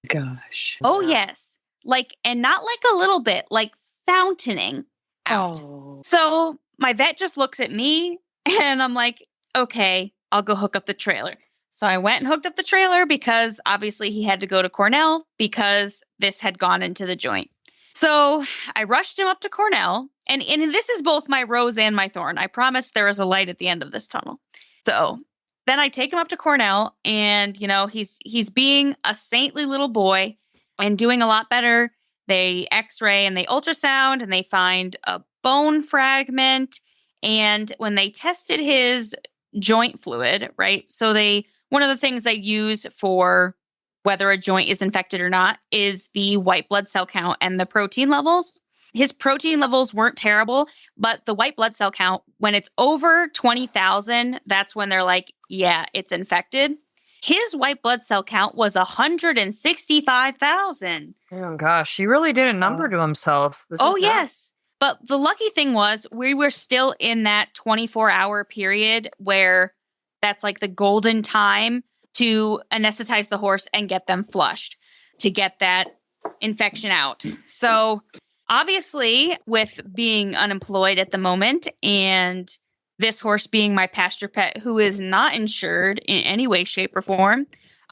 Gosh. Oh, yes. Like, and not like a little bit, like fountain out. Oh. So my vet just looks at me, and I'm like, okay, I'll go hook up the trailer. So I went and hooked up the trailer because obviously he had to go to Cornell because this had gone into the joint. So I rushed him up to Cornell, and this is both my rose and my thorn. I promise there is a light at the end of this tunnel. So then I take him up to Cornell, and he's being a saintly little boy and doing a lot better. They x-ray and they ultrasound, and they find a bone fragment. And when they tested his joint fluid, right? So one of the things they use for whether a joint is infected or not is the white blood cell count and the protein levels. His protein levels weren't terrible, but the white blood cell count, when it's over 20,000, that's when they're like, yeah, it's infected. His white blood cell count was 165,000. Oh gosh, he really did a number to himself. Yes. But the lucky thing was we were still in that 24-hour period where that's like the golden time to anesthetize the horse and get them flushed to get that infection out. So obviously, with being unemployed at the moment and this horse being my pasture pet who is not insured in any way, shape, or form,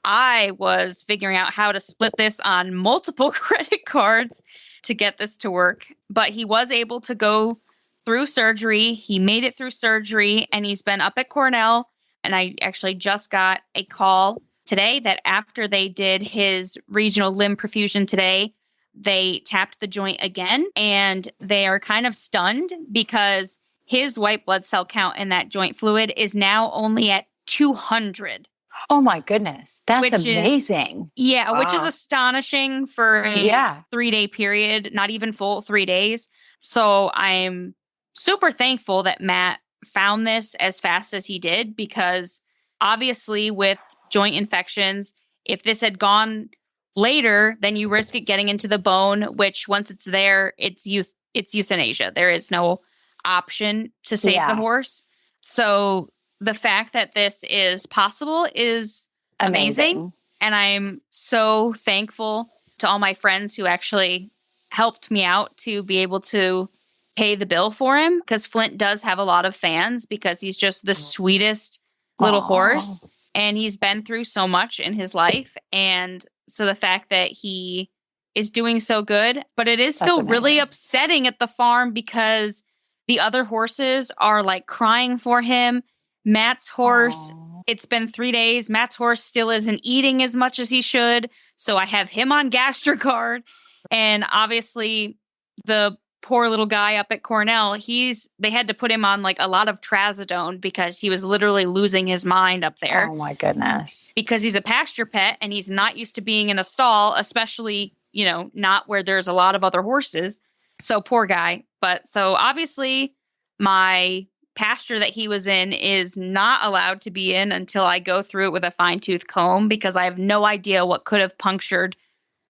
I was figuring out how to split this on multiple credit cards to get this to work. But he was able to go through surgery. He made it through surgery, and he's been up at Cornell. And I actually just got a call today that after they did his regional limb perfusion today, they tapped the joint again, and they are kind of stunned because his white blood cell count in that joint fluid is now only at 200. Oh my goodness. That's Which amazing. Which is astonishing for a 3-day period, not even full 3 days. So I'm super thankful that Matt found this as fast as he did, because obviously with joint infections, if this had gone later, then you risk it getting into the bone, which once it's there, it's euthanasia. There is no option to save the horse. So the fact that this is possible is amazing. And I'm so thankful to all my friends who actually helped me out to be able to pay the bill for him, because Flint does have a lot of fans because he's just the sweetest little horse, and he's been through so much in his life. And so the fact that he is doing so good, but it is still really upsetting at the farm because the other horses are like crying for him. Matt's horse, it's been 3 days. Matt's horse still isn't eating as much as he should. So I have him on GastroGuard. And obviously the poor little guy up at Cornell, they had to put him on like a lot of trazodone because he was literally losing his mind up there. Oh my goodness. Because he's a pasture pet and he's not used to being in a stall, especially, not where there's a lot of other horses. So poor guy. But so obviously my pasture that he was in is not allowed to be in until I go through it with a fine-tooth comb, because I have no idea what could have punctured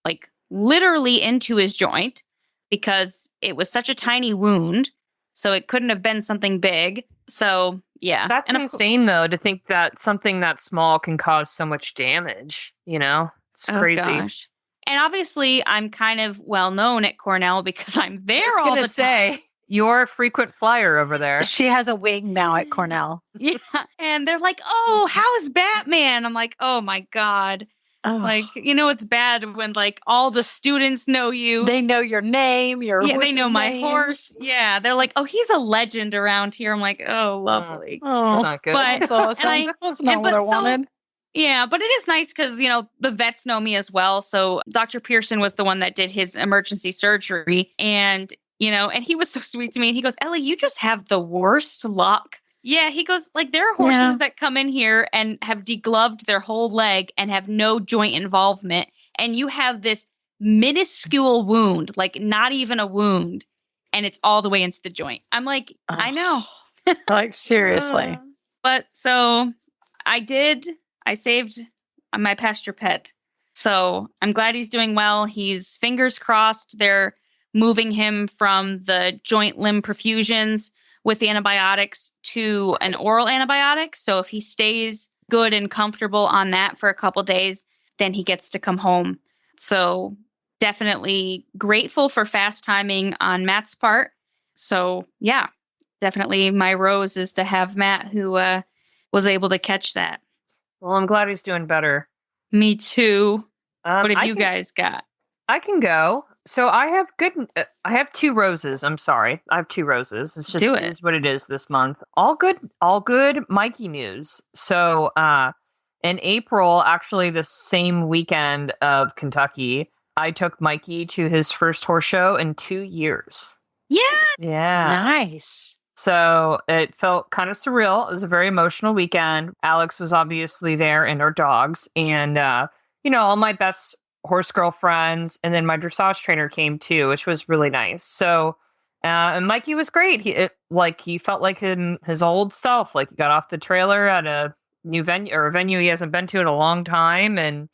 like literally into his joint, because it was such a tiny wound. So it couldn't have been something big. So yeah. That's insane though, to think that something that small can cause so much damage, It's crazy. Gosh. And obviously I'm kind of well known at Cornell because I'm there all the time. You're a frequent flyer over there. She has a wing now at Cornell. Yeah. And they're like, "Oh, how's Batman?" I'm like, "Oh my God." Oh. Like, it's bad when like all the students know you. They know your name, they know my horse. Yeah. They're like, "Oh, he's a legend around here." I'm like, "Oh, lovely." Oh, that's not good. But, that's awesome. That's not what I wanted. Yeah, but it is nice because, the vets know me as well. So Dr. Pearson was the one that did his emergency surgery. And, and he was so sweet to me. And he goes, "Ellie, you just have the worst luck." Yeah, he goes, like, there are horses that come in here and have degloved their whole leg and have no joint involvement. And you have this minuscule wound, like not even a wound. And it's all the way into the joint. I'm like, I know. Like, seriously. But so I saved my pasture pet. So I'm glad he's doing well. He's fingers crossed. They're moving him from the joint limb perfusions with the antibiotics to an oral antibiotic. So if he stays good and comfortable on that for a couple days, then he gets to come home. So definitely grateful for fast timing on Matt's part. So yeah, definitely my rose is to have Matt who was able to catch that. Well, I'm glad he's doing better. Me too. What have you guys got? I can go. So I have 2 roses. I'm sorry. I have 2 roses. It's just is what it is this month. All good Mikey news. So in April, actually the same weekend of Kentucky, I took Mikey to his first horse show in 2 years. Yeah. Yeah. Nice. So it felt kind of surreal. It was a very emotional weekend. Alex was obviously there and our dogs, and all my best horse girlfriends, and then my dressage trainer came too, which was really nice. So and Mikey was great. He felt like his old self. Like, he got off the trailer at a new venue or a venue he hasn't been to in a long time, and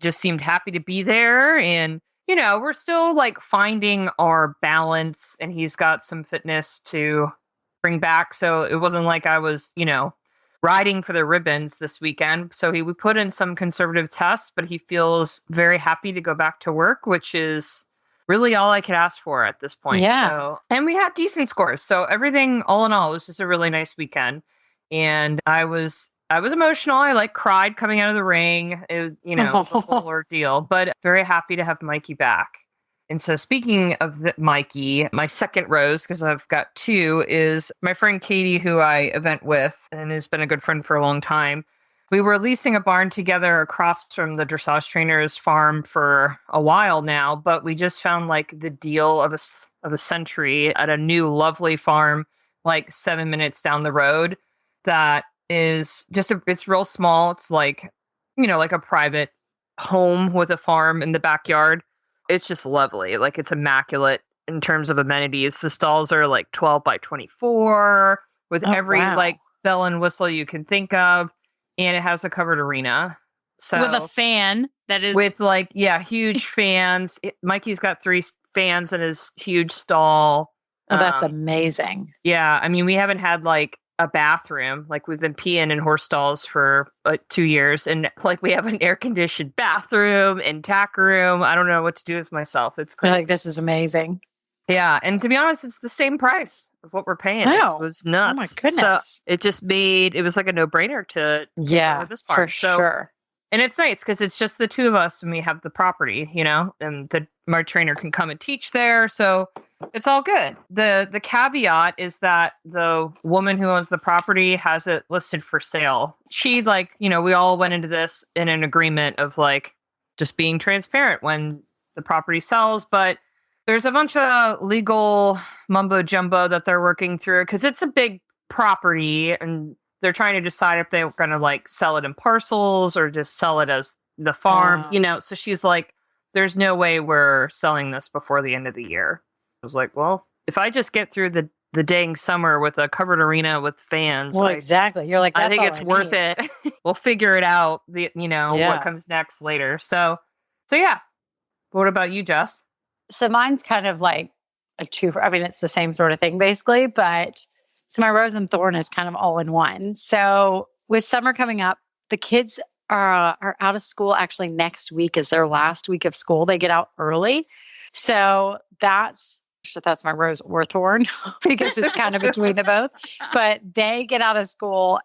just seemed happy to be there. And, we're still like finding our balance, and he's got some fitness to bring back. So it wasn't like I was, riding for the ribbons this weekend. So we put in some conservative tests, but he feels very happy to go back to work, which is really all I could ask for at this point. Yeah. So, and we had decent scores. So everything, all in all, was just a really nice weekend. And I was emotional. I cried coming out of the ring. It was a whole ordeal, but very happy to have Mikey back. And so speaking of Mikey, my second rose, because I've got two, is my friend Katie, who I event with and has been a good friend for a long time. We were leasing a barn together across from the dressage trainer's farm for a while now, but we just found the deal of a century at a new lovely farm 7 minutes down the road that is just it's real small. It's like a private home with a farm in the backyard. It's just lovely. It's immaculate in terms of amenities. The stalls are 12 by 24 with every bell and whistle you can think of. And it has a covered arena. So with a fan that is with huge fans. Mikey's got 3 fans in his huge stall. Oh, that's amazing. Yeah. I mean, we haven't had a bathroom. We've been peeing in horse stalls for 2 years, and we have an air conditioned bathroom and tack room. I don't know what to do with myself. It's crazy. This is amazing. Yeah. And to be honest, it's the same price of what we're paying. Oh. It was nuts. Oh my goodness. So it just it was like a no-brainer to go to this farm. For sure. And it's nice because it's just the two of us and we have the property, and my trainer can come and teach there. So it's all good. The caveat is that the woman who owns the property has it listed for sale. She we all went into this in an agreement of just being transparent when the property sells, but there's a bunch of legal mumbo jumbo that they're working through because it's a big property and they're trying to decide if they're going to sell it in parcels or just sell it as the farm, So she's there's no way we're selling this before the end of the year. I was well, if I just get through the dang summer with a covered arena with fans. Well, exactly. You're I think it's worth it. We'll figure it out. What comes next later. So yeah. What about you, Jess? So mine's kind of a two. I mean, it's the same sort of thing basically, but so my rose and thorn is kind of all in one. So with summer coming up, the kids are out of school. Actually, next week is their last week of school. They get out early. So that's my rose or thorn because it's kind of between the both. But they get out of school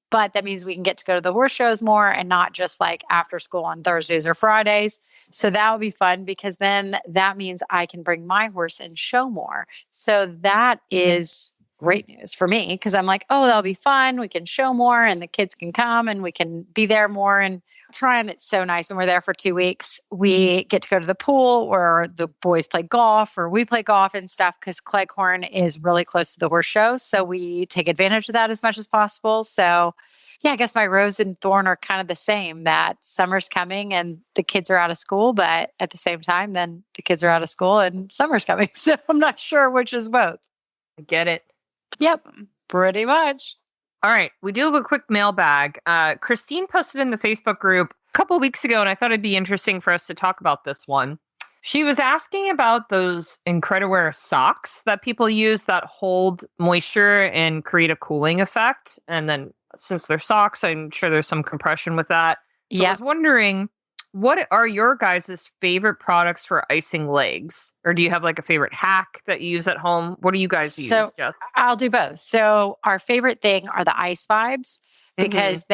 but that means we can get to go to the horse shows more and not just after school on Thursdays or Fridays. So that would be fun because then that means I can bring my horse and show more. So that is great news for me because I'm that'll be fun. We can show more and the kids can come and we can be there more and try. And it's so nice. When we're there for 2 weeks, we get to go to the pool or the boys play golf or we play golf and stuff because Cleghorn is really close to the horse show. So we take advantage of that as much as possible. So yeah, I guess my rose and thorn are kind of the same, that summer's coming and the kids are out of school, but at the same time, then the kids are out of school and summer's coming. So I'm not sure which is both. I get it. Yep, pretty much. All right. We do have a quick mailbag. Christine posted in the Facebook group a couple of weeks ago, and I thought it'd be interesting for us to talk about this one. She was asking about those Incrediwear socks that people use that hold moisture and create a cooling effect. And then since they're socks, I'm sure there's some compression with that. So I was wondering, what are your guys' favorite products for icing legs? Or do you have a favorite hack that you use at home? What do you guys use, Jess? I'll do both. So our favorite thing are the ice vibes because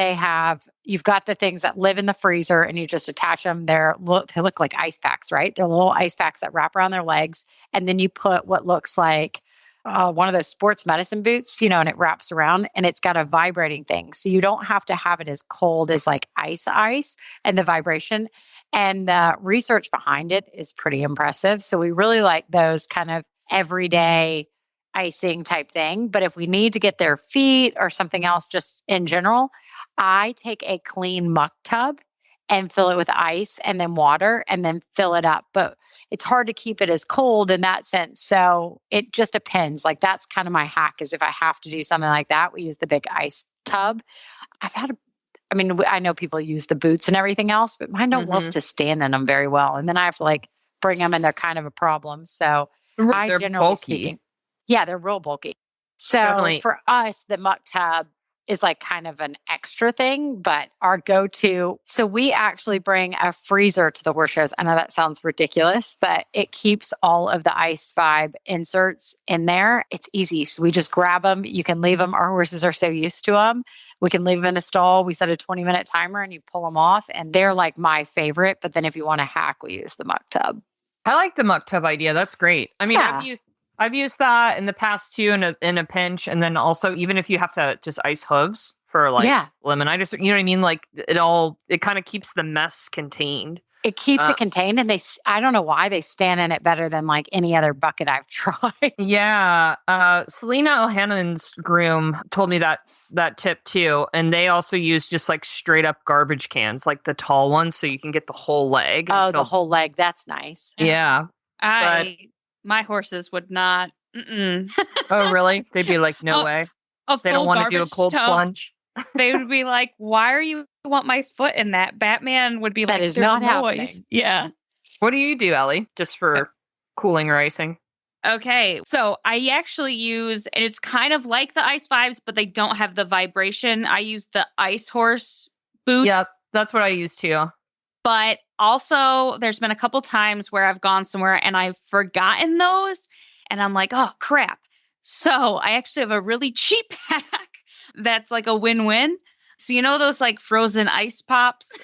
you've got the things that live in the freezer and you just attach them. They look like ice packs, right? They're little ice packs that wrap around their legs. And then you put what looks like one of those sports medicine boots, and it wraps around and it's got a vibrating thing. So you don't have to have it as cold as ice and the vibration. And the research behind it is pretty impressive. So we really like those kind of everyday icing type thing. But if we need to get their feet or something else just in general, I take a clean muck tub and fill it with ice and then water and then fill it up. But it's hard to keep it as cold in that sense. So it just depends. That's kind of my hack is if I have to do something like that, we use the big ice tub. I know people use the boots and everything else, but mine don't love to stand in them very well. And then I have to like bring them and they're kind of a problem. So They're generally bulky. speaking, yeah, they're real bulky. So Definitely. for us, the muck tub is like kind of an extra thing, but our go-to. So we actually bring a freezer to the horse shows. I know that sounds ridiculous, but it keeps all of the Ice Vibe inserts in there. It's easy. So we just grab them. You can leave them. Our horses are so used to them. We can leave them in the stall. We set a 20-minute timer and you pull them off and they're like my favorite. But then if you want to hack, we use the muck tub. I like the muck tub idea. That's great. I mean, Yeah. I've used that in the past too in a pinch, and then also even if you have to just ice hooves for like lemon, you know what I mean? Like it kind of keeps the mess contained. It keeps it contained, and I don't know why they stand in it better than like any other bucket I've tried. Yeah, Selena O'Hannon's groom told me that tip too, and they also use just like straight up garbage cans, like the tall ones, so you can get the whole leg. Oh, the whole leg. That's nice. Yeah. My horses would not. Oh, really? They'd be like, no way. They don't want to do a cold plunge. They would be like, why are you want my foot in that? Batman would be like, that is there's not noise. happening. Yeah. What do you do, Ellie, just for cooling or icing? Okay. So I actually use, and it's kind of like the Ice Vibes, but they don't have the vibration. I use the Ice Horse boots. Yeah, that's what I use too. But also, there's been a couple times where I've gone somewhere and I've forgotten those. And I'm like, oh, crap. So I actually have a really cheap hack that's like a win-win. So you know those like frozen ice pops?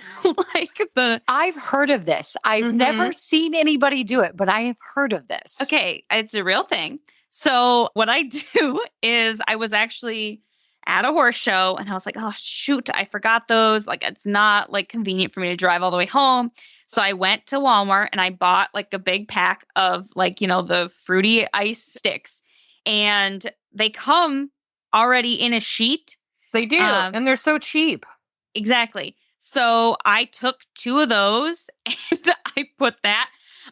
I've heard of this. I've never seen anybody do it, but I have heard of this. Okay, it's a real thing. So what I do is I was actually at a horse show and I was like, oh shoot, I forgot those. Like it's not like convenient for me to drive all the way home. So I went to Walmart and I bought like a big pack of like, the fruity ice sticks. And they come already in a sheet. They do. And they're so cheap. Exactly. So I took 2 of those and I put that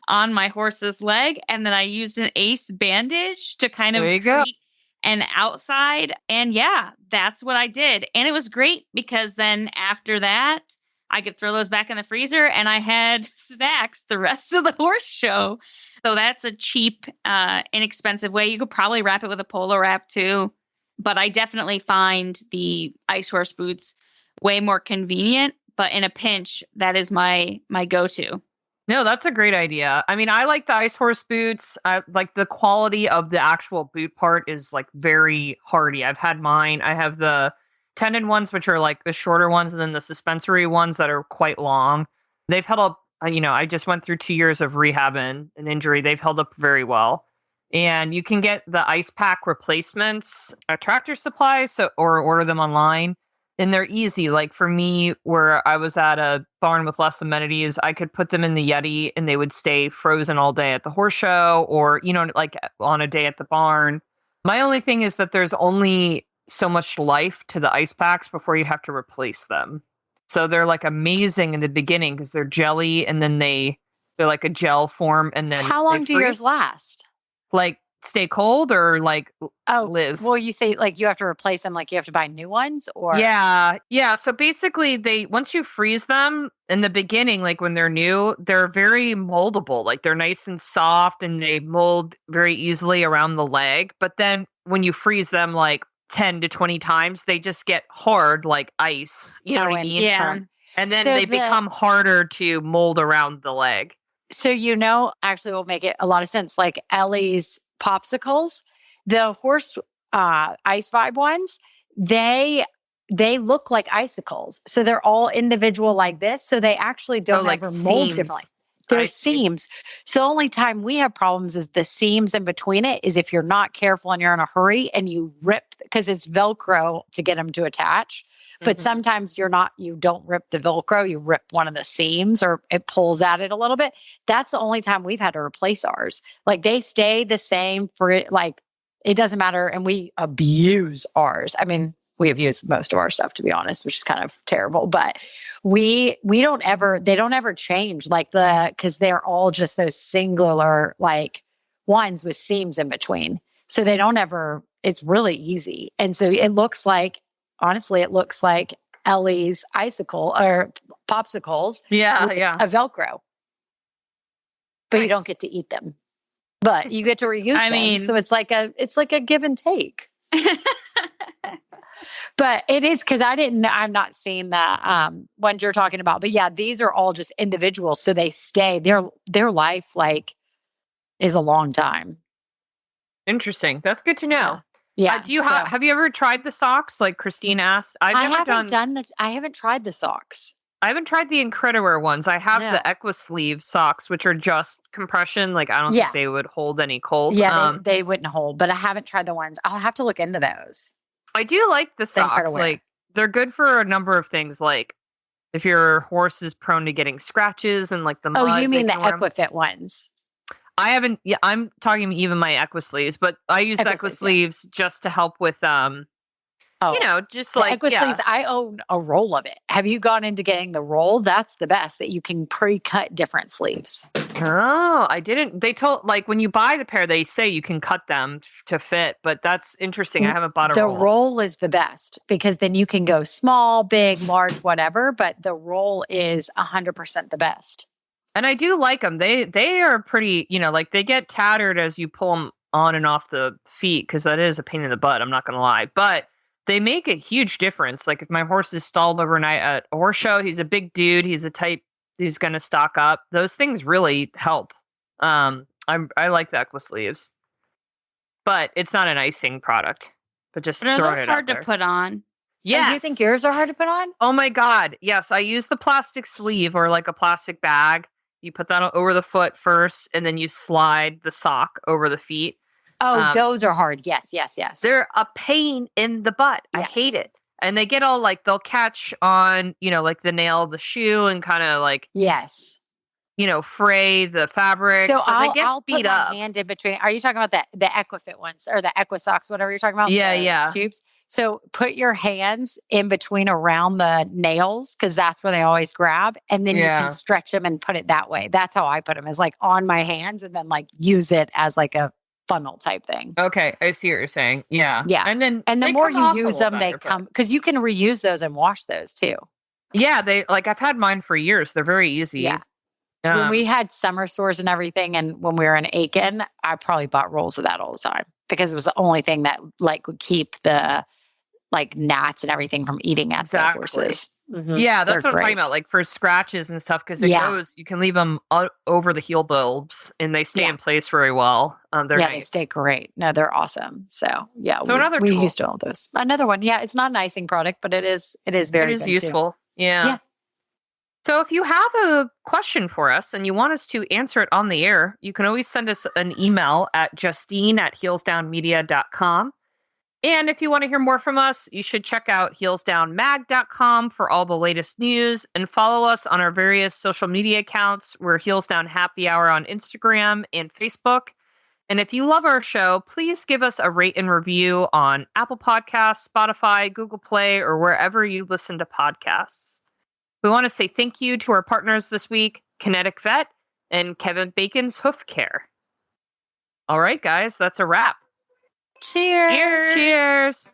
on my horse's leg. And then I used an ace bandage to kind of create an outside. And yeah, that's what I did. And it was great because then after that, I could throw those back in the freezer and I had snacks the rest of the horse show. So that's a cheap, inexpensive way. You could probably wrap it with a polo wrap too. But I definitely find the Ice Horse boots way more convenient. But in a pinch, that is my go-to. No, that's a great idea. I mean, I like the Ice Horse boots. I like the quality of the actual boot part is like very hardy. I've had mine. I have the tendon ones, which are like the shorter ones, and then the suspensory ones that are quite long. They've held up, I just went through 2 years of rehab and an injury. They've held up very well. And you can get the ice pack replacements at Tractor Supply, or order them online. And they're easy. Like for me, where I was at a barn with less amenities, I could put them in the Yeti and they would stay frozen all day at the horse show or, like on a day at the barn. My only thing is that there's only so much life to the ice packs before you have to replace them. So they're like amazing in the beginning because they're jelly and then they're like a gel form. And then how long do yours last? Like stay cold or like live? Well, you say like you have to replace them, like you have to buy new ones or? Yeah. So basically once you freeze them in the beginning, like when they're new, they're very moldable. Like they're nice and soft and they mold very easily around the leg. But then when you freeze them like 10 to 20 times, they just get hard like ice. You know what I mean? Yeah. And then they become harder to mold around the leg. So, actually will make it a lot of sense. Like Ellie's popsicles, the horse Ice Vibe ones, they look like icicles. So they're all individual like this. So they actually don't ever mold differently. There's seams. So the only time we have problems is the seams in between it is if you're not careful and you're in a hurry and you rip, because it's Velcro to get them to attach. But sometimes you don't rip the Velcro, you rip one of the seams or it pulls at it a little bit. That's the only time we've had to replace ours. Like they stay the same for it. Like it doesn't matter. And we abuse ours. I mean, we abuse most of our stuff, to be honest, which is kind of terrible, but they don't ever change cause they're all just those singular like ones with seams in between. So they don't ever, it's really easy. And so it looks like Ellie's icicle or popsicles. Yeah, with yeah. a Velcro. But you Nice. don't get to eat them. But you get to reuse I them. mean- So it's like a give and take. But it is because I've not seen the ones you're talking about. But yeah, these are all just individuals. So they stay. Their life like is a long time. Interesting. That's good to know. Yeah. Do you so- have you ever tried the socks? Like Christine asked. I haven't tried the socks. I haven't tried the Incrediwear ones. I have No. the Equisleeve socks, which are just compression. Like I don't Yeah. think they would hold any cold. Yeah, they wouldn't hold, but I haven't tried the ones. I'll have to look into those. I do like the socks. Incrediwear. Like they're good for a number of things. Like if your horse is prone to getting scratches and like the mud. Oh, you mean they the can wear 'em. Equifit ones? I haven't. Yeah, I'm talking even my Equisleeves, but I use the Equisleeves, Equisleeves just to help with Oh, just the like Equisleeves, I own a roll of it. Have you gone into getting the roll? That's the best, that you can pre-cut different sleeves. Oh, I didn't. They told like when you buy the pair, they say you can cut them to fit, but that's interesting. I haven't bought a The roll. roll is the best because then you can go small, big, large, whatever, but the roll is 100% the best. And I do like them. They are pretty, like they get tattered as you pull them on and off the feet because that is a pain in the butt. I'm not going to lie, but they make a huge difference. Like if my horse is stalled overnight at a horse show, he's a big dude. He's a type who's going to stock up. Those things really help. I like the Equisleeves, but it's not an icing product. But just But are throwing those it hard out to there. put on? Yeah, Oh, you think yours are hard to put on? Oh my God. Yes. I use the plastic sleeve or like a plastic bag. You put that over the foot first, and then you slide the sock over the feet. Oh, those are hard. Yes, yes, yes. They're a pain in the butt. I hate Yes. it. And they get all like, they'll catch on, like the nail of the shoe and kind of like, Yes. fray the fabric. So they get I'll beat put up. my hand in between. Are you talking about the Equifit ones or the Equisocks, whatever you're talking about? Yeah, the yeah. Tubes. So put your hands in between around the nails because that's where they always grab, and then you Yeah. can stretch them and put it that way. That's how I put them, is like on my hands, and then like use it as like a funnel type thing. Okay. I see what you're saying. Yeah. Yeah. And then And the they more come you off a use little them, they better, but- come because you can reuse those and wash those too. Yeah. I've had mine for years. They're very easy. Yeah. When we had summer sores and everything, and when we were in Aiken, I probably bought rolls of that all the time because it was the only thing that like would keep the like gnats and everything from eating at the Exactly. horses. Mhm. Yeah, that's They're what I'm talking great. about. Like for scratches and stuff, because Yeah. you can leave them over the heel bulbs and they stay Yeah. in place very well. They're Yeah, nice. they stay great. No, they're awesome. So yeah, So another we tool. used all those. Another one. Yeah, it's not an icing product, but it is very It is good, too. useful. Yeah. Yeah. So if you have a question for us and you want us to answer it on the air, you can always send us an email at justine@heelsdownmedia.com. And if you want to hear more from us, you should check out heelsdownmag.com for all the latest news and follow us on our various social media accounts. We're Heels Down Happy Hour on Instagram and Facebook. And if you love our show, please give us a rate and review on Apple Podcasts, Spotify, Google Play, or wherever you listen to podcasts. We want to say thank you to our partners this week, Kinetic Vet and Kevin Bacon's Hoof Care. All right, guys, that's a wrap. Cheers. Cheers.